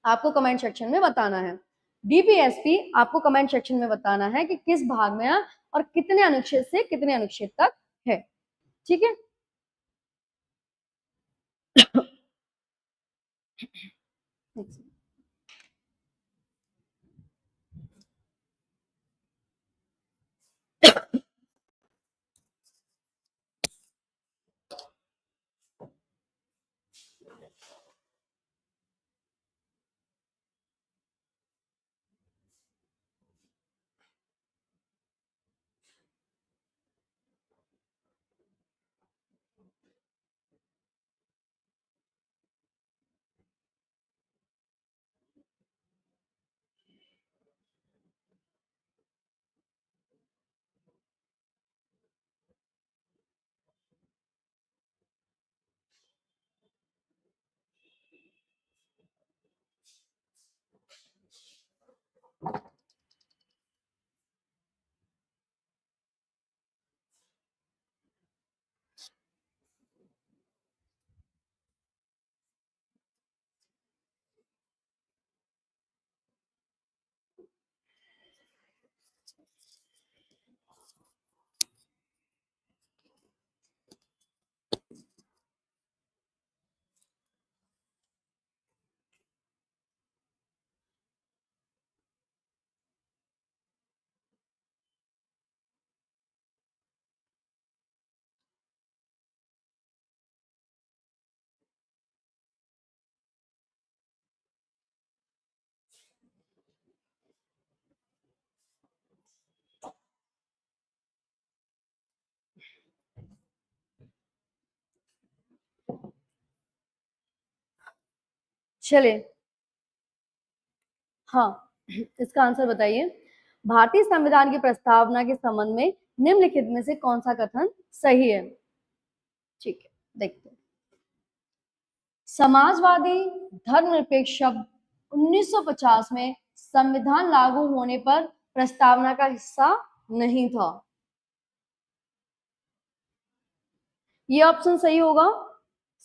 आपको कमेंट सेक्शन में बताना है। डीपीएसपी आपको कमेंट सेक्शन में बताना है कि किस भाग में है और कितने अनुच्छेद से कितने अनुच्छेद तक है, ठीक है। चले, हाँ, इसका आंसर बताइए। भारतीय संविधान की प्रस्तावना के संबंध में निम्नलिखित में से कौन सा कथन सही है? ठीक है, देखते हैं। समाजवादी धर्मनिरपेक्ष शब्द 1950 में संविधान लागू होने पर प्रस्तावना का हिस्सा नहीं था। ये ऑप्शन सही होगा।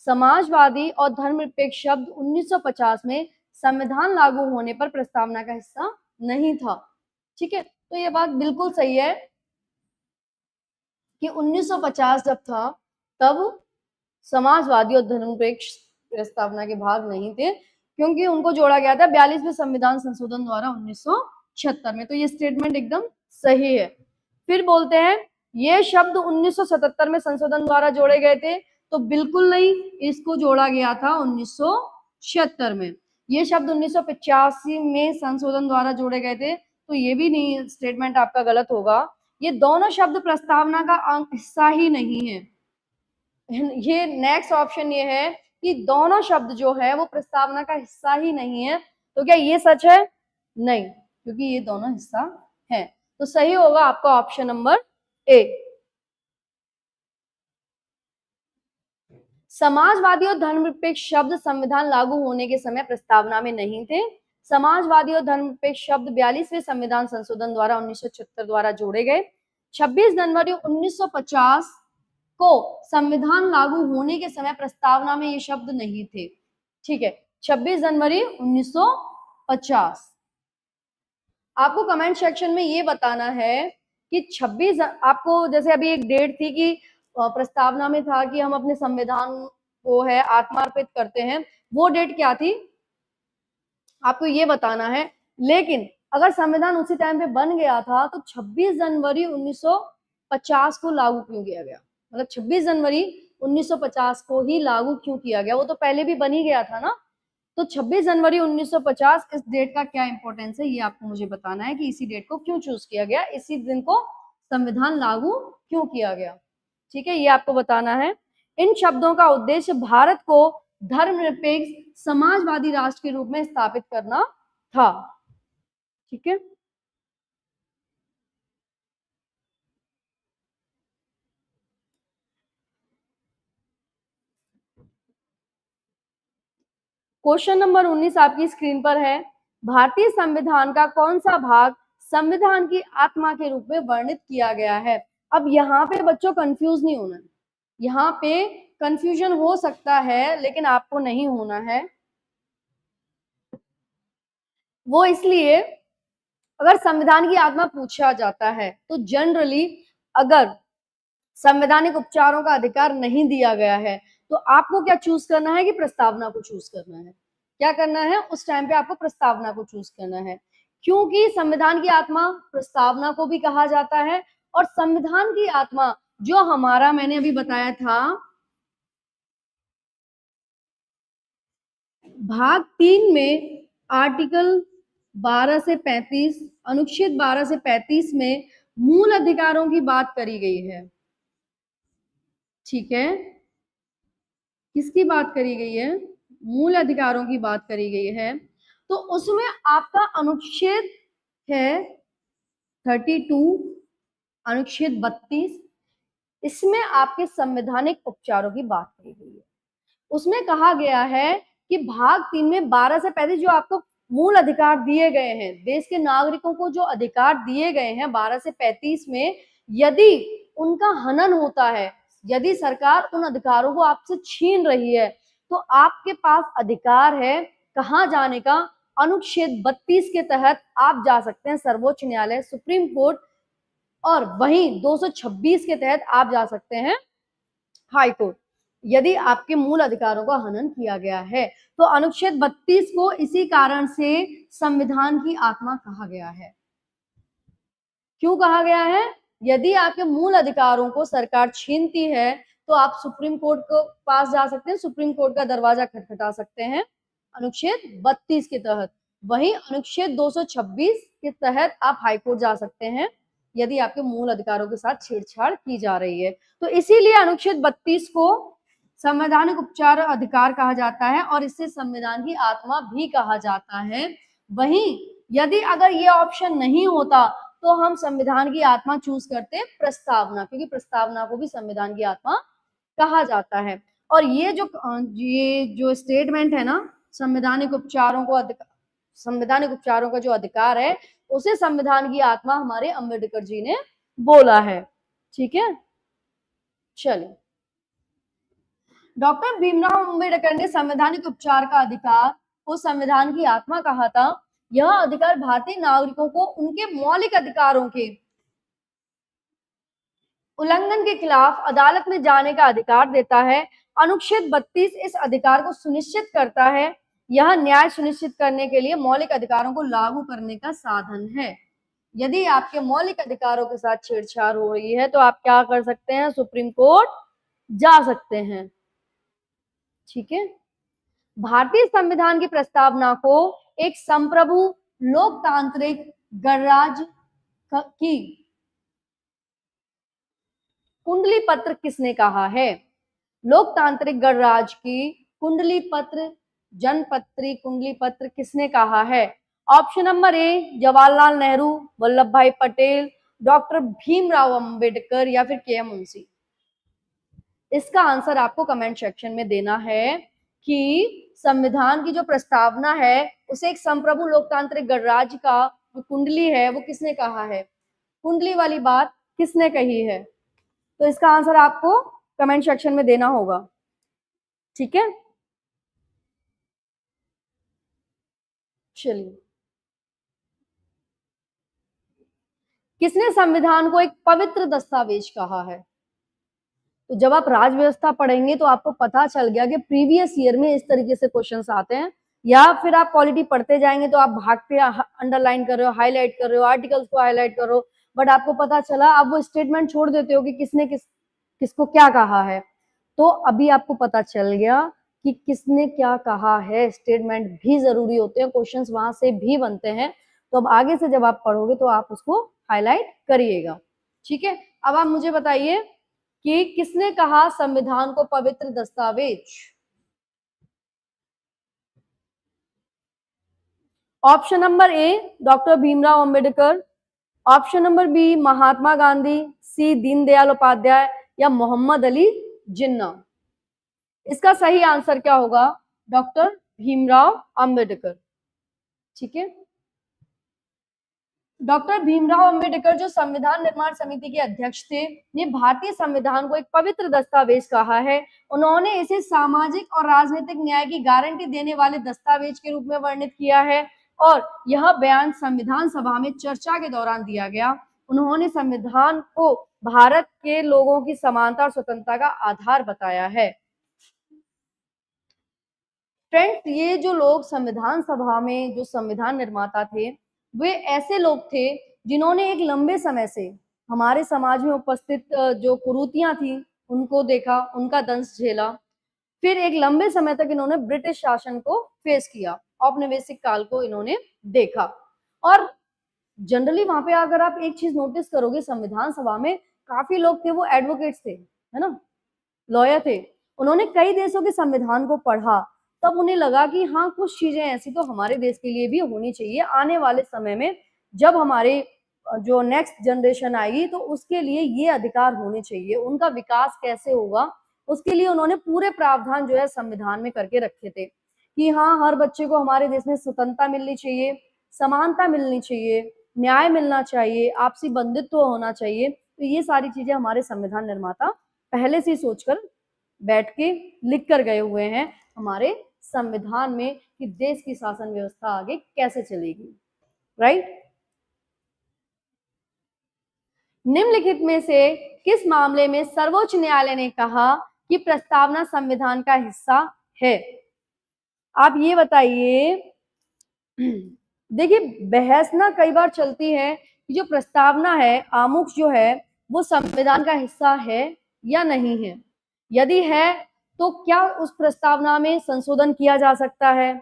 समाजवादी और धर्मनिरपेक्ष शब्द 1950 में संविधान लागू होने पर प्रस्तावना का हिस्सा नहीं था, ठीक है। तो ये बात बिल्कुल सही है कि 1950 जब था तब समाजवादी और धर्मनिरपेक्ष प्रस्तावना के भाग नहीं थे, क्योंकि उनको जोड़ा गया था 42वें संविधान संशोधन द्वारा 1976 में। तो ये स्टेटमेंट एकदम सही है। फिर बोलते हैं ये शब्द 1977 में संशोधन द्वारा जोड़े गए थे, तो बिल्कुल नहीं, इसको जोड़ा गया था 1976 में। ये शब्द 1985 में संशोधन द्वारा जोड़े गए थे, तो ये भी नहीं, स्टेटमेंट आपका गलत होगा। ये दोनों शब्द प्रस्तावना का हिस्सा ही नहीं है। ये नेक्स्ट ऑप्शन ये है कि दोनों शब्द जो है वो प्रस्तावना का हिस्सा ही नहीं है। तो क्या ये सच है? नहीं, क्योंकि ये दोनों हिस्सा है। तो सही होगा आपका ऑप्शन नंबर ए। समाजवादी और धर्मनिरपेक्ष शब्द संविधान लागू होने के समय प्रस्तावना में नहीं थे। समाजवादी और धर्मनिरपेक्ष शब्द 42वें संविधान संशोधन द्वारा 1976 द्वारा जोड़े गए। 26 जनवरी 1950 को संविधान लागू होने के समय प्रस्तावना में ये शब्द नहीं थे, ठीक है। 26 जनवरी 1950। आपको कमेंट सेक्शन में ये बताना है कि 26, आपको जैसे अभी एक डेट थी कि प्रस्तावना में था कि हम अपने संविधान को है आत्मार्पित करते हैं, वो डेट क्या थी आपको ये बताना है। लेकिन अगर संविधान उसी टाइम पे बन गया था तो 26 जनवरी 1950 को लागू क्यों किया गया, मतलब 26 जनवरी 1950 को ही लागू क्यों किया गया, वो तो पहले भी बन ही गया था ना। तो 26 जनवरी 1950 इस डेट का क्या इंपॉर्टेंस है ये आपको मुझे बताना है कि इसी डेट को क्यों चूज किया गया, इसी दिन को संविधान लागू क्यों किया गया। ठीक है, ये आपको बताना है। इन शब्दों का उद्देश्य भारत को धर्मनिरपेक्ष समाजवादी राष्ट्र के रूप में स्थापित करना था। ठीक है, क्वेश्चन नंबर 19 आपकी स्क्रीन पर है। भारतीय संविधान का कौन सा भाग संविधान की आत्मा के रूप में वर्णित किया गया है। अब यहाँ पे बच्चों कंफ्यूज नहीं होना है, यहाँ पे कंफ्यूजन हो सकता है लेकिन आपको नहीं होना है। वो इसलिए, अगर संविधान की आत्मा पूछा जाता है तो जनरली अगर संवैधानिक उपचारों का अधिकार नहीं दिया गया है तो आपको क्या चूज करना है कि प्रस्तावना को चूज करना है। क्या करना है उस टाइम पे आपको प्रस्तावना को चूज करना है, क्योंकि संविधान की आत्मा प्रस्तावना को भी कहा जाता है। और संविधान की आत्मा जो हमारा मैंने अभी बताया था भाग 3 में आर्टिकल 12 से 35 अनुच्छेद 12 से 35 में मूल अधिकारों की बात करी गई है। ठीक है, किसकी बात करी गई है, मूल अधिकारों की बात करी गई है। तो उसमें आपका अनुच्छेद है 32, अनुच्छेद 32, इसमें आपके संवैधानिक उपचारों की बात करी गई है। उसमें कहा गया है कि भाग 3 में 12 से 35 जो आपको मूल अधिकार दिए गए हैं, देश के नागरिकों को जो अधिकार दिए गए हैं 12 से 35 में, यदि उनका हनन होता है, यदि सरकार उन अधिकारों को आपसे छीन रही है तो आपके पास अधिकार है कहां जाने का, अनुच्छेद 32 के तहत आप जा सकते हैं सर्वोच्च न्यायालय सुप्रीम कोर्ट, और वहीं 226 के तहत आप जा सकते हैं हाई कोर्ट यदि आपके मूल अधिकारों का हनन किया गया है। तो अनुच्छेद 32 को इसी कारण से संविधान की आत्मा कहा गया है। क्यों कहा गया है, यदि आपके मूल अधिकारों को सरकार छीनती है तो आप सुप्रीम कोर्ट को पास जा सकते हैं, सुप्रीम कोर्ट का दरवाजा खटखटा सकते हैं अनुच्छेद 32 के तहत। वहीं अनुच्छेद 226 के तहत आप हाईकोर्ट जा सकते हैं यदि आपके मूल अधिकारों के साथ छेड़छाड़ की जा रही है। तो इसीलिए अनुच्छेद 32 को संवैधानिक उपचार अधिकार कहा जाता है और इसे संविधान की आत्मा भी कहा जाता है। वहीं यदि अगर ये ऑप्शन नहीं होता तो हम संविधान की आत्मा चूज करते प्रस्तावना, क्योंकि प्रस्तावना को भी संविधान की आत्मा कहा जाता है। और ये जो स्टेटमेंट है ना, संवैधानिक उपचारों को संवैधानिक उपचारों का जो अधिकार है उसे संविधान की आत्मा हमारे अंबेडकर जी ने बोला है। ठीक है, चलिए, डॉक्टर भीमराव अंबेडकर ने संवैधानिक उपचार का अधिकार को संविधान की आत्मा कहा था। यह अधिकार भारतीय नागरिकों को उनके मौलिक अधिकारों के उल्लंघन के खिलाफ अदालत में जाने का अधिकार देता है। अनुच्छेद 32 इस अधिकार को सुनिश्चित करता है। यह न्याय सुनिश्चित करने के लिए मौलिक अधिकारों को लागू करने का साधन है। यदि आपके मौलिक अधिकारों के साथ छेड़छाड़ हो रही है तो आप क्या कर सकते हैं, सुप्रीम कोर्ट जा सकते हैं। ठीक है, भारतीय संविधान की प्रस्तावना को एक संप्रभु लोकतांत्रिक गणराज्य की कुंडली पत्र किसने कहा है। लोकतांत्रिक गणराज्य की कुंडली पत्र, जनपत्री कुंडली पत्र किसने कहा है। ऑप्शन नंबर ए जवाहरलाल नेहरू, वल्लभ भाई पटेल, डॉक्टर भीमराव अंबेडकर या फिर के एम मुंशी। इसका आंसर आपको कमेंट सेक्शन में देना है कि संविधान की जो प्रस्तावना है उसे एक संप्रभु लोकतांत्रिक गणराज्य का जो कुंडली है वो किसने कहा है, कुंडली वाली बात किसने कही है। तो इसका आंसर आपको कमेंट सेक्शन में देना होगा। ठीक है, चलिए, किसने संविधान को एक पवित्र दस्तावेज कहा है। तो जब आप राज व्यवस्था पढ़ेंगे तो आपको पता चल गया कि प्रीवियस ईयर में इस तरीके से क्वेश्चंस आते हैं, या फिर आप पॉलिटी पढ़ते जाएंगे तो आप भागते अंडरलाइन कर रहे हो, हाईलाइट कर रहे हो, आर्टिकल्स को हाईलाइट कर रहे हो, बट आपको पता चला आप वो स्टेटमेंट छोड़ देते हो कि किसने किसको क्या कहा है। तो अभी आपको पता चल गया कि किसने क्या कहा है, स्टेटमेंट भी जरूरी होते हैं, क्वेश्चंस वहां से भी बनते हैं। तो अब आगे से जब आप पढ़ोगे तो आप उसको हाईलाइट करिएगा, ठीक है। अब आप मुझे बताइए कि किसने कहा संविधान को पवित्र दस्तावेज? Option number A doctor Bhimrao Ambedkar, option number B Mahatma Gandhi, C Deendayal Upadhyay, या मोहम्मद अली जिन्ना। इसका सही आंसर क्या होगा? डॉक्टर भीमराव अंबेडकर, ठीक है। डॉक्टर भीमराव अंबेडकर जो संविधान निर्माण समिति के अध्यक्ष थे, ने भारतीय संविधान को एक पवित्र दस्तावेज कहा है। उन्होंने इसे सामाजिक और राजनीतिक न्याय की गारंटी देने वाले दस्तावेज के रूप में वर्णित किया है, और यह बयान संविधान सभा में चर्चा के दौरान दिया गया। उन्होंने संविधान को भारत के लोगों की समानता और स्वतंत्रता का आधार बताया है। फ्रेंड्स, ये जो लोग संविधान सभा में जो संविधान निर्माता थे, वे ऐसे लोग थे जिन्होंने एक लंबे समय से हमारे समाज में उपस्थित जो कुरीतियां थी उनको देखा, उनका दंश झेला, फिर एक लंबे समय तक इन्होंने ब्रिटिश शासन को फेस किया, औपनिवेशिक काल को इन्होंने देखा। और जनरली वहां पे अगर आप एक चीज नोटिस करोगे, संविधान सभा में काफी लोग थे वो एडवोकेट्स थे, है ना, लॉयर थे। उन्होंने कई देशों के संविधान को पढ़ा, तब उन्हें लगा कि हाँ, कुछ चीजें ऐसी तो हमारे देश के लिए भी होनी चाहिए। आने वाले समय में जब हमारे जो नेक्स्ट जनरेशन आएगी तो उसके लिए ये अधिकार होने चाहिए, उनका विकास कैसे होगा उसके लिए उन्होंने पूरे प्रावधान जो है संविधान में करके रखे थे कि हाँ, हर बच्चे को हमारे देश में स्वतंत्रता मिलनी चाहिए, समानता मिलनी चाहिए, न्याय मिलना चाहिए, आपसी बंधुत्व होना चाहिए। तो ये सारी चीजें हमारे संविधान निर्माता पहले से ही सोचकर बैठ के लिख कर गए हुए हैं हमारे संविधान में कि देश की शासन व्यवस्था आगे कैसे चलेगी, राइट। निम्नलिखित में से किस मामले में सर्वोच्च न्यायालय ने कहा कि प्रस्तावना संविधान का हिस्सा है? आप ये बताइए। देखिए, बहस ना कई बार चलती है कि जो प्रस्तावना है, आमुख जो है, वो संविधान का हिस्सा है या नहीं है। यदि है तो क्या उस प्रस्तावना में संशोधन किया जा सकता है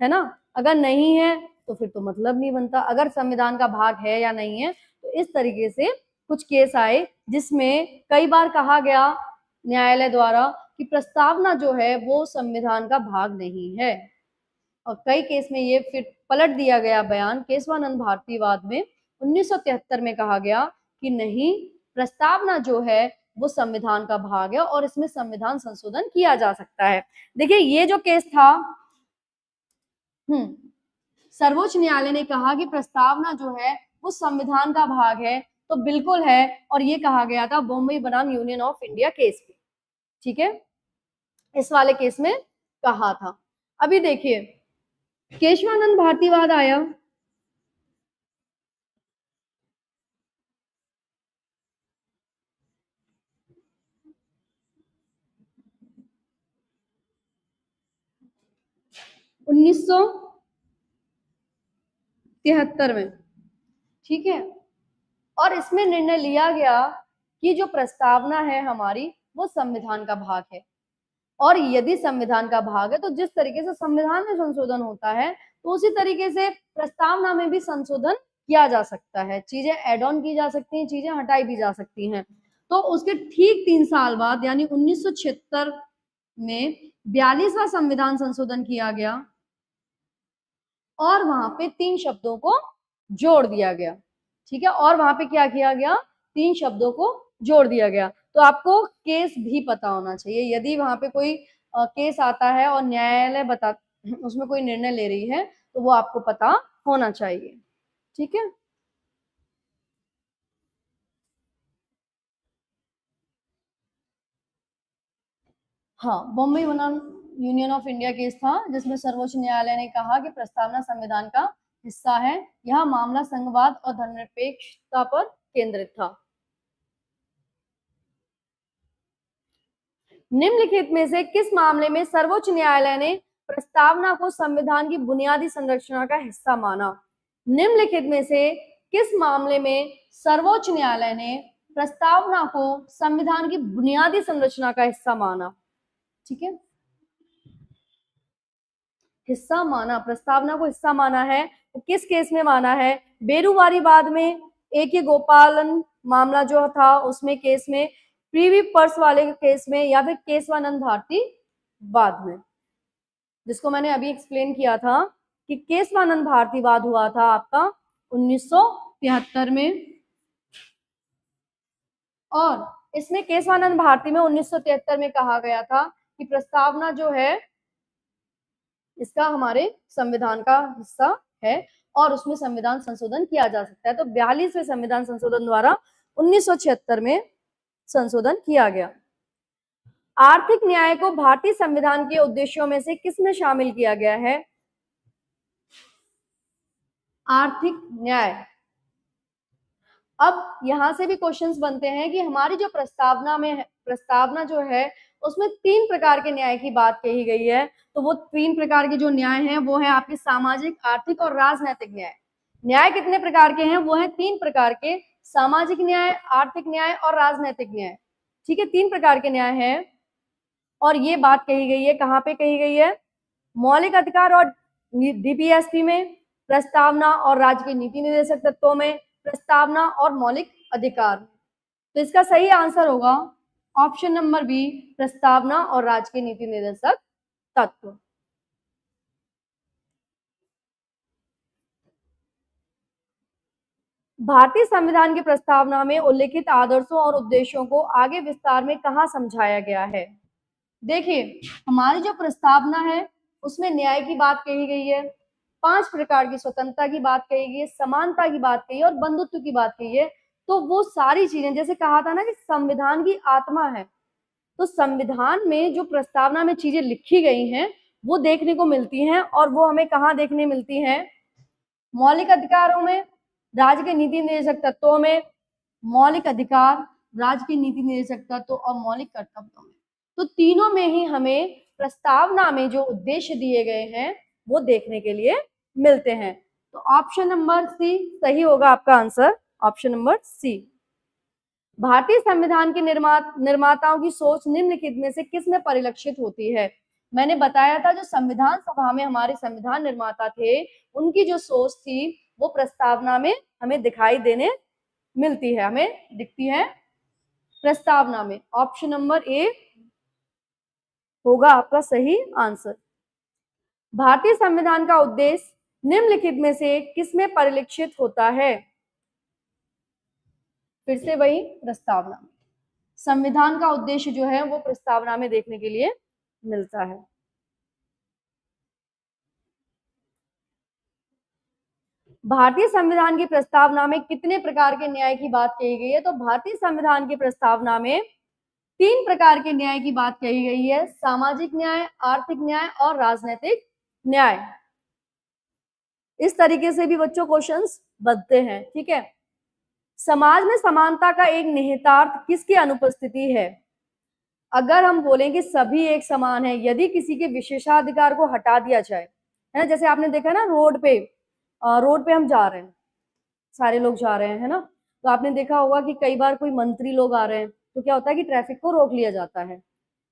ना। अगर नहीं है तो फिर तो मतलब नहीं बनता। अगर संविधान का भाग है या नहीं है, तो इस तरीके से कुछ केस आए जिसमें कई बार कहा गया न्यायालय द्वारा कि प्रस्तावना जो है वो संविधान का भाग नहीं है, और कई केस में ये फिर पलट दिया गया बयान। केशवानंद भारतीवाद में 1973 में कहा गया कि नहीं, प्रस्तावना जो है वो संविधान का भाग है और इसमें संविधान संशोधन किया जा सकता है। देखिए, ये जो केस था, सर्वोच्च न्यायालय ने कहा कि प्रस्तावना जो है वो संविधान का भाग है, तो बिल्कुल है, और ये कहा गया था बॉम्बे बनाम यूनियन ऑफ इंडिया केस में, ठीक है, इस वाले केस में कहा था। अभी देखिए, केशवानंद भारतीवाद आया, उन्नीस सौ 73 में, ठीक है। और इसमें निर्णय लिया गया कि जो प्रस्तावना है हमारी वो संविधान का भाग है, और यदि संविधान का भाग है तो जिस तरीके से संविधान में संशोधन होता है तो उसी तरीके से प्रस्तावना में भी संशोधन किया जा सकता है, चीजें एड ऑन की जा सकती हैं, चीजें हटाई भी जा सकती हैं। तो उसके ठीक 3 साल बाद यानी 1976 में 42वां संविधान संशोधन किया गया, और वहां पे 3 शब्दों को जोड़ दिया गया, ठीक है। और वहां पे क्या किया गया? 3 शब्दों को जोड़ दिया गया। तो आपको केस भी पता होना चाहिए, यदि वहां पे कोई केस आता है और न्यायालय बता उसमें कोई निर्णय ले रही है तो वो आपको पता होना चाहिए, ठीक है। हाँ, बॉम्बे बनाम यूनियन ऑफ इंडिया केस था जिसमें सर्वोच्च न्यायालय ने कहा कि प्रस्तावना संविधान का हिस्सा है। यह मामला संघवाद और धर्मनिरपेक्षता पर केंद्रित था। निम्नलिखित में से किस मामले में सर्वोच्च न्यायालय ने प्रस्तावना को संविधान की बुनियादी संरचना का हिस्सा माना? निम्नलिखित में से किस मामले में सर्वोच्च न्यायालय ने प्रस्तावना को संविधान की बुनियादी संरचना का हिस्सा माना? ठीक है, हिस्सा माना, प्रस्तावना को हिस्सा माना है। तो किस केस में माना है? बेरुवारी वाद में, A.K. गोपालन मामला जो था उसमें केस में, प्रीवी पर्स वाले केस में, या फिर केशवानंद भारती वाद में, जिसको मैंने अभी एक्सप्लेन किया था कि केशवानंद भारती वाद हुआ था आपका 1973 में, और इसमें केशवानंद भारती में 1973 में कहा गया था कि प्रस्तावना जो है इसका हमारे संविधान का हिस्सा है और उसमें संविधान संशोधन किया जा सकता है। तो 42वें संविधान संशोधन द्वारा 1976 में संशोधन किया गया। आर्थिक न्याय को भारतीय संविधान के उद्देश्यों में से किसमें शामिल किया गया है? आर्थिक न्याय। अब यहां से भी क्वेश्चंस बनते हैं कि हमारी जो प्रस्तावना जो है उसमें 3 प्रकार के न्याय की बात कही गई है। तो वो 3 प्रकार के जो न्याय हैं वो है आपके सामाजिक, आर्थिक और राजनैतिक न्याय। न्याय कितने प्रकार के हैं? वो है 3 प्रकार के, सामाजिक न्याय, आर्थिक न्याय और राजनैतिक न्याय। ठीक है, 3 प्रकार के न्याय हैं। और ये बात कही गई है, कहाँ पे कही गई है? मौलिक अधिकार और डीपीएसपी में, प्रस्तावना और राज्य के नीति निर्देशक तत्वों में, प्रस्तावना और मौलिक अधिकार। तो इसका सही आंसर होगा ऑप्शन नंबर बी, प्रस्तावना और राज्य के नीति निर्देशक तत्व। भारतीय संविधान की प्रस्तावना में उल्लिखित आदर्शों और उद्देश्यों को आगे विस्तार में कहाँ समझाया गया है? देखिए, हमारी जो प्रस्तावना है उसमें न्याय की बात कही गई है, 5 प्रकार की स्वतंत्रता की बात कही गई है, समानता की बात कही है और बंधुत्व की बात कही है। तो वो सारी चीजें, जैसे कहा था ना कि संविधान की आत्मा है, तो संविधान में जो प्रस्तावना में चीजें लिखी गई हैं वो देखने को मिलती हैं, और वो हमें कहाँ देखने मिलती हैं? मौलिक अधिकारों में, राज्य के नीति निर्देशक तत्वों में, मौलिक अधिकार, राज्य के नीति निर्देशक तत्व और मौलिक कर्तव्यों में। तो तीनों में ही हमें प्रस्तावना में जो उद्देश्य दिए गए हैं वो देखने के लिए मिलते हैं। तो ऑप्शन नंबर सी सही होगा आपका आंसर, ऑप्शन नंबर सी। भारतीय संविधान के निर्माताओं की सोच निम्नलिखित में से किस में परिलक्षित होती है? मैंने बताया था जो संविधान सभा में हमारे संविधान निर्माता थे उनकी जो सोच थी वो प्रस्तावना में हमें दिखाई देने मिलती है, हमें दिखती है प्रस्तावना में। ऑप्शन नंबर ए होगा आपका सही आंसर। भारतीय संविधान का उद्देश्य निम्नलिखित में से किस में परिलक्षित होता है? फिर से वही प्रस्तावना में, संविधान का उद्देश्य जो है वो प्रस्तावना में देखने के लिए मिलता है। भारतीय संविधान की प्रस्तावना में कितने प्रकार के न्याय की बात कही गई है? तो भारतीय संविधान की प्रस्तावना में 3 प्रकार के न्याय की बात कही गई है, सामाजिक न्याय, आर्थिक न्याय और राजनीतिक न्याय। इस तरीके से भी बच्चों क्वेश्चंस बनते हैं। ठीक है, समाज में समानता का एक निहितार्थ किसकी अनुपस्थिति है? अगर हम बोलें कि सभी एक समान है, यदि किसी के विशेषाधिकार को हटा दिया जाए, है ना, जैसे आपने देखा ना रोड पे हम जा रहे हैं, सारे लोग जा रहे हैं, है ना, तो आपने देखा होगा कि कई बार कोई मंत्री लोग आ रहे हैं तो क्या होता है कि ट्रैफिक को रोक लिया जाता है,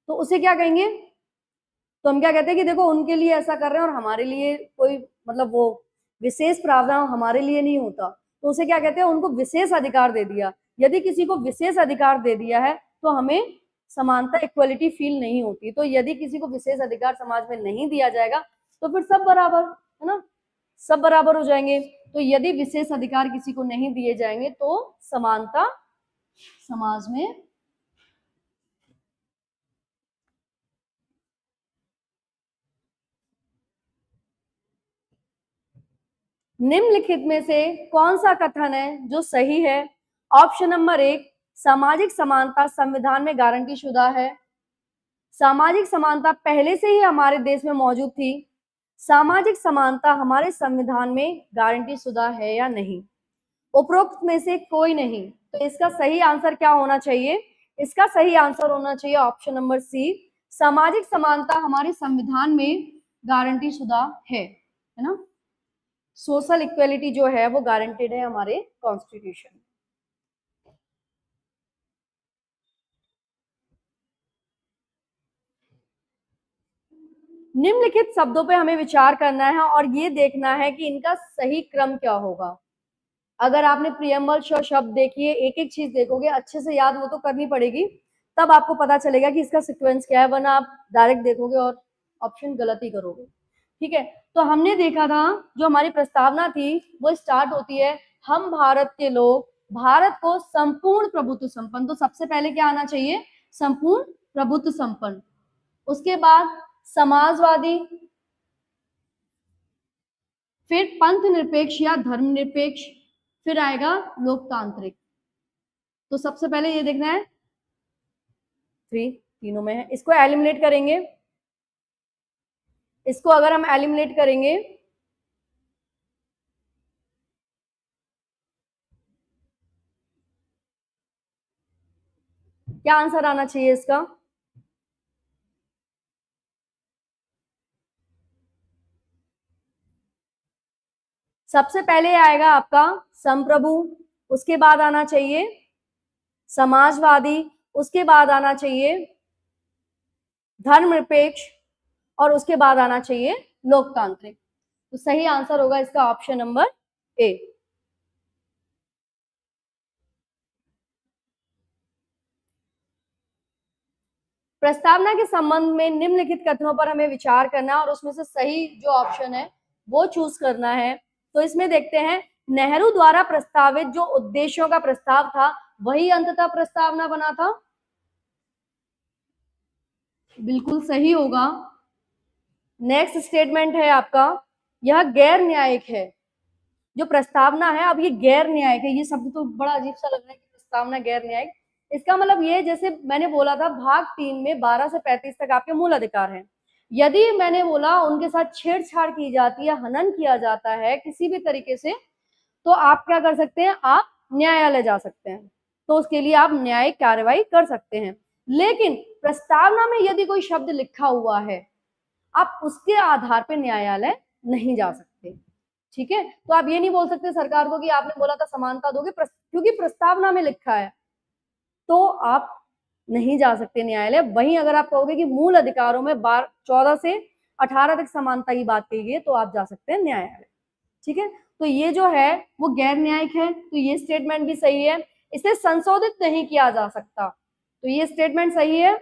तो उसे क्या कहेंगे? तो हम क्या कहते हैं कि देखो उनके लिए ऐसा कर रहे हैं और हमारे लिए कोई मतलब वो विशेष प्रावधान हमारे लिए नहीं होता, तो उसे क्या कहते हैं? उनको विशेष अधिकार दे दिया। यदि किसी को विशेष अधिकार दे दिया है तो हमें समानता, इक्वलिटी फील नहीं होती। तो यदि किसी को विशेष अधिकार समाज में नहीं दिया जाएगा तो फिर सब बराबर, है ना, सब बराबर हो जाएंगे। तो यदि विशेष अधिकार किसी को नहीं दिए जाएंगे तो समानता समाज में निम्नलिखित में से कौन सा कथन है जो सही है? ऑप्शन नंबर 1, सामाजिक समानता संविधान में गारंटी शुदा है। सामाजिक समानता पहले से ही हमारे देश में मौजूद थी। सामाजिक समानता हमारे संविधान में गारंटी शुदा है या नहीं? उपरोक्त में से कोई नहीं। तो इसका सही आंसर क्या होना चाहिए? इसका सही आंसर होना चाहिए ऑप्शन नंबर सी, सामाजिक समानता हमारे संविधान में गारंटी शुदा है ना। सोशल इक्वेलिटी जो है वो गारंटेड है हमारे कॉन्स्टिट्यूशन। निम्नलिखित शब्दों पे हमें विचार करना है और ये देखना है कि इनका सही क्रम क्या होगा। अगर आपने प्रियम्बल शब्द देखिए, एक एक चीज देखोगे, अच्छे से याद वो तो करनी पड़ेगी, तब आपको पता चलेगा कि इसका सीक्वेंस क्या है, वरना आप डायरेक्ट देखोगे और ऑप्शन गलत ही करोगे। ठीक है, तो हमने देखा था जो हमारी प्रस्तावना थी वो स्टार्ट होती है, हम भारत के लोग भारत को संपूर्ण प्रभुत्व संपन्न, तो सबसे पहले क्या आना चाहिए, संपूर्ण प्रभुत्व संपन्न। उसके बाद समाजवादी, फिर पंथ निरपेक्ष या धर्मनिरपेक्ष, फिर आएगा लोकतांत्रिक। तो सबसे पहले ये देखना है 3 तीनों में है, इसको एलिमिनेट करेंगे। इसको अगर हम एलिमिनेट करेंगे क्या आंसर आना चाहिए इसका, सबसे पहले आएगा आपका संप्रभु, उसके बाद आना चाहिए समाजवादी, उसके बाद आना चाहिए धर्मनिरपेक्ष और उसके बाद आना चाहिए लोकतांत्रिक। तो सही आंसर होगा इसका ऑप्शन नंबर ए। प्रस्तावना के संबंध में निम्नलिखित कथनों पर हमें विचार करना है और उसमें से सही जो ऑप्शन है वो चूज करना है। तो इसमें देखते हैं, नेहरू द्वारा प्रस्तावित जो उद्देश्यों का प्रस्ताव था वही अंततः प्रस्तावना बना था, बिल्कुल सही होगा। नेक्स्ट स्टेटमेंट है आपका, यह गैर न्यायिक है। जो प्रस्तावना है, अब ये गैर न्यायिक है, ये शब्द तो बड़ा अजीब सा लग रहा है कि प्रस्तावना गैर न्यायिक, इसका मतलब ये, जैसे मैंने बोला था भाग 3 में 12 से 35 तक आपके मूल अधिकार हैं, यदि मैंने बोला उनके साथ छेड़छाड़ की जाती है, हनन किया जाता है किसी भी तरीके से, तो आप क्या कर सकते हैं, आप न्यायालय जा सकते हैं, तो उसके लिए आप न्यायिक कार्रवाई कर सकते हैं। लेकिन प्रस्तावना में यदि कोई शब्द लिखा हुआ है, आप उसके आधार पर न्यायालय नहीं जा सकते। ठीक है, तो आप ये नहीं बोल सकते सरकार को कि आपने बोला था समानता दोगे, क्योंकि प्रस्तावना में लिखा है, तो आप नहीं जा सकते न्यायालय। वहीं अगर आप कहोगे कि मूल अधिकारों में 14 से 18 तक समानता की बात कही गई, तो आप जा सकते हैं न्यायालय। ठीक है, तो ये जो है वो गैर न्यायिक है, तो ये स्टेटमेंट भी सही है। इसे संशोधित नहीं किया जा सकता, तो ये स्टेटमेंट सही है,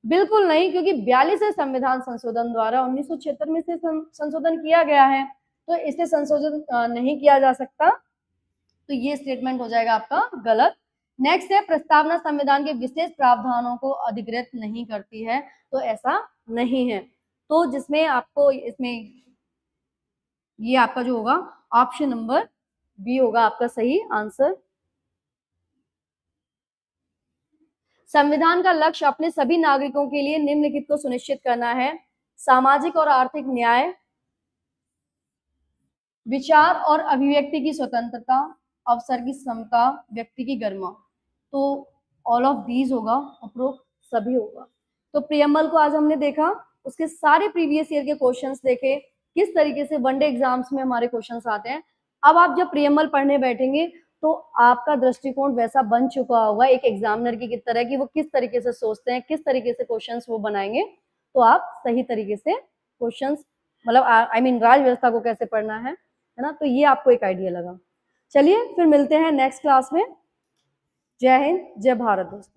बिल्कुल नहीं, क्योंकि 42वें संविधान संशोधन द्वारा 1976 में से संशोधन किया गया है, तो इसे संशोधित नहीं किया जा सकता, तो ये स्टेटमेंट हो जाएगा आपका गलत। नेक्स्ट है, प्रस्तावना संविधान के विशेष प्रावधानों को अधिकृत नहीं करती है, तो ऐसा नहीं है। तो जिसमें आपको इसमें ये आपका जो होगा ऑप्शन नंबर बी होगा आपका सही आंसर। संविधान का लक्ष्य अपने सभी नागरिकों के लिए निम्नलिखित को सुनिश्चित करना है, सामाजिक और आर्थिक न्याय, विचार और अभिव्यक्ति की स्वतंत्रता, अवसर की समता, व्यक्ति की गरिमा, तो ऑल ऑफ दीज होगा, उपरोक्त सभी होगा। तो प्रियम्बल को आज हमने देखा, उसके सारे प्रीवियस ईयर के क्वेश्चंस देखे, किस तरीके से वनडे एग्जाम्स में हमारे क्वेश्चंस आते हैं। अब आप जब प्रियम्बल पढ़ने बैठेंगे तो आपका दृष्टिकोण वैसा बन चुका होगा एक एग्जामिनर की तरह, कि वो किस तरीके से सोचते हैं, किस तरीके से क्वेश्चंस वो बनाएंगे, तो आप सही तरीके से क्वेश्चंस, मतलब आई मीन राज व्यवस्था को कैसे पढ़ना है ना, तो ये आपको एक आइडिया लगा। चलिए फिर मिलते हैं नेक्स्ट क्लास में। जय हिंद, जय भारत दोस्तों।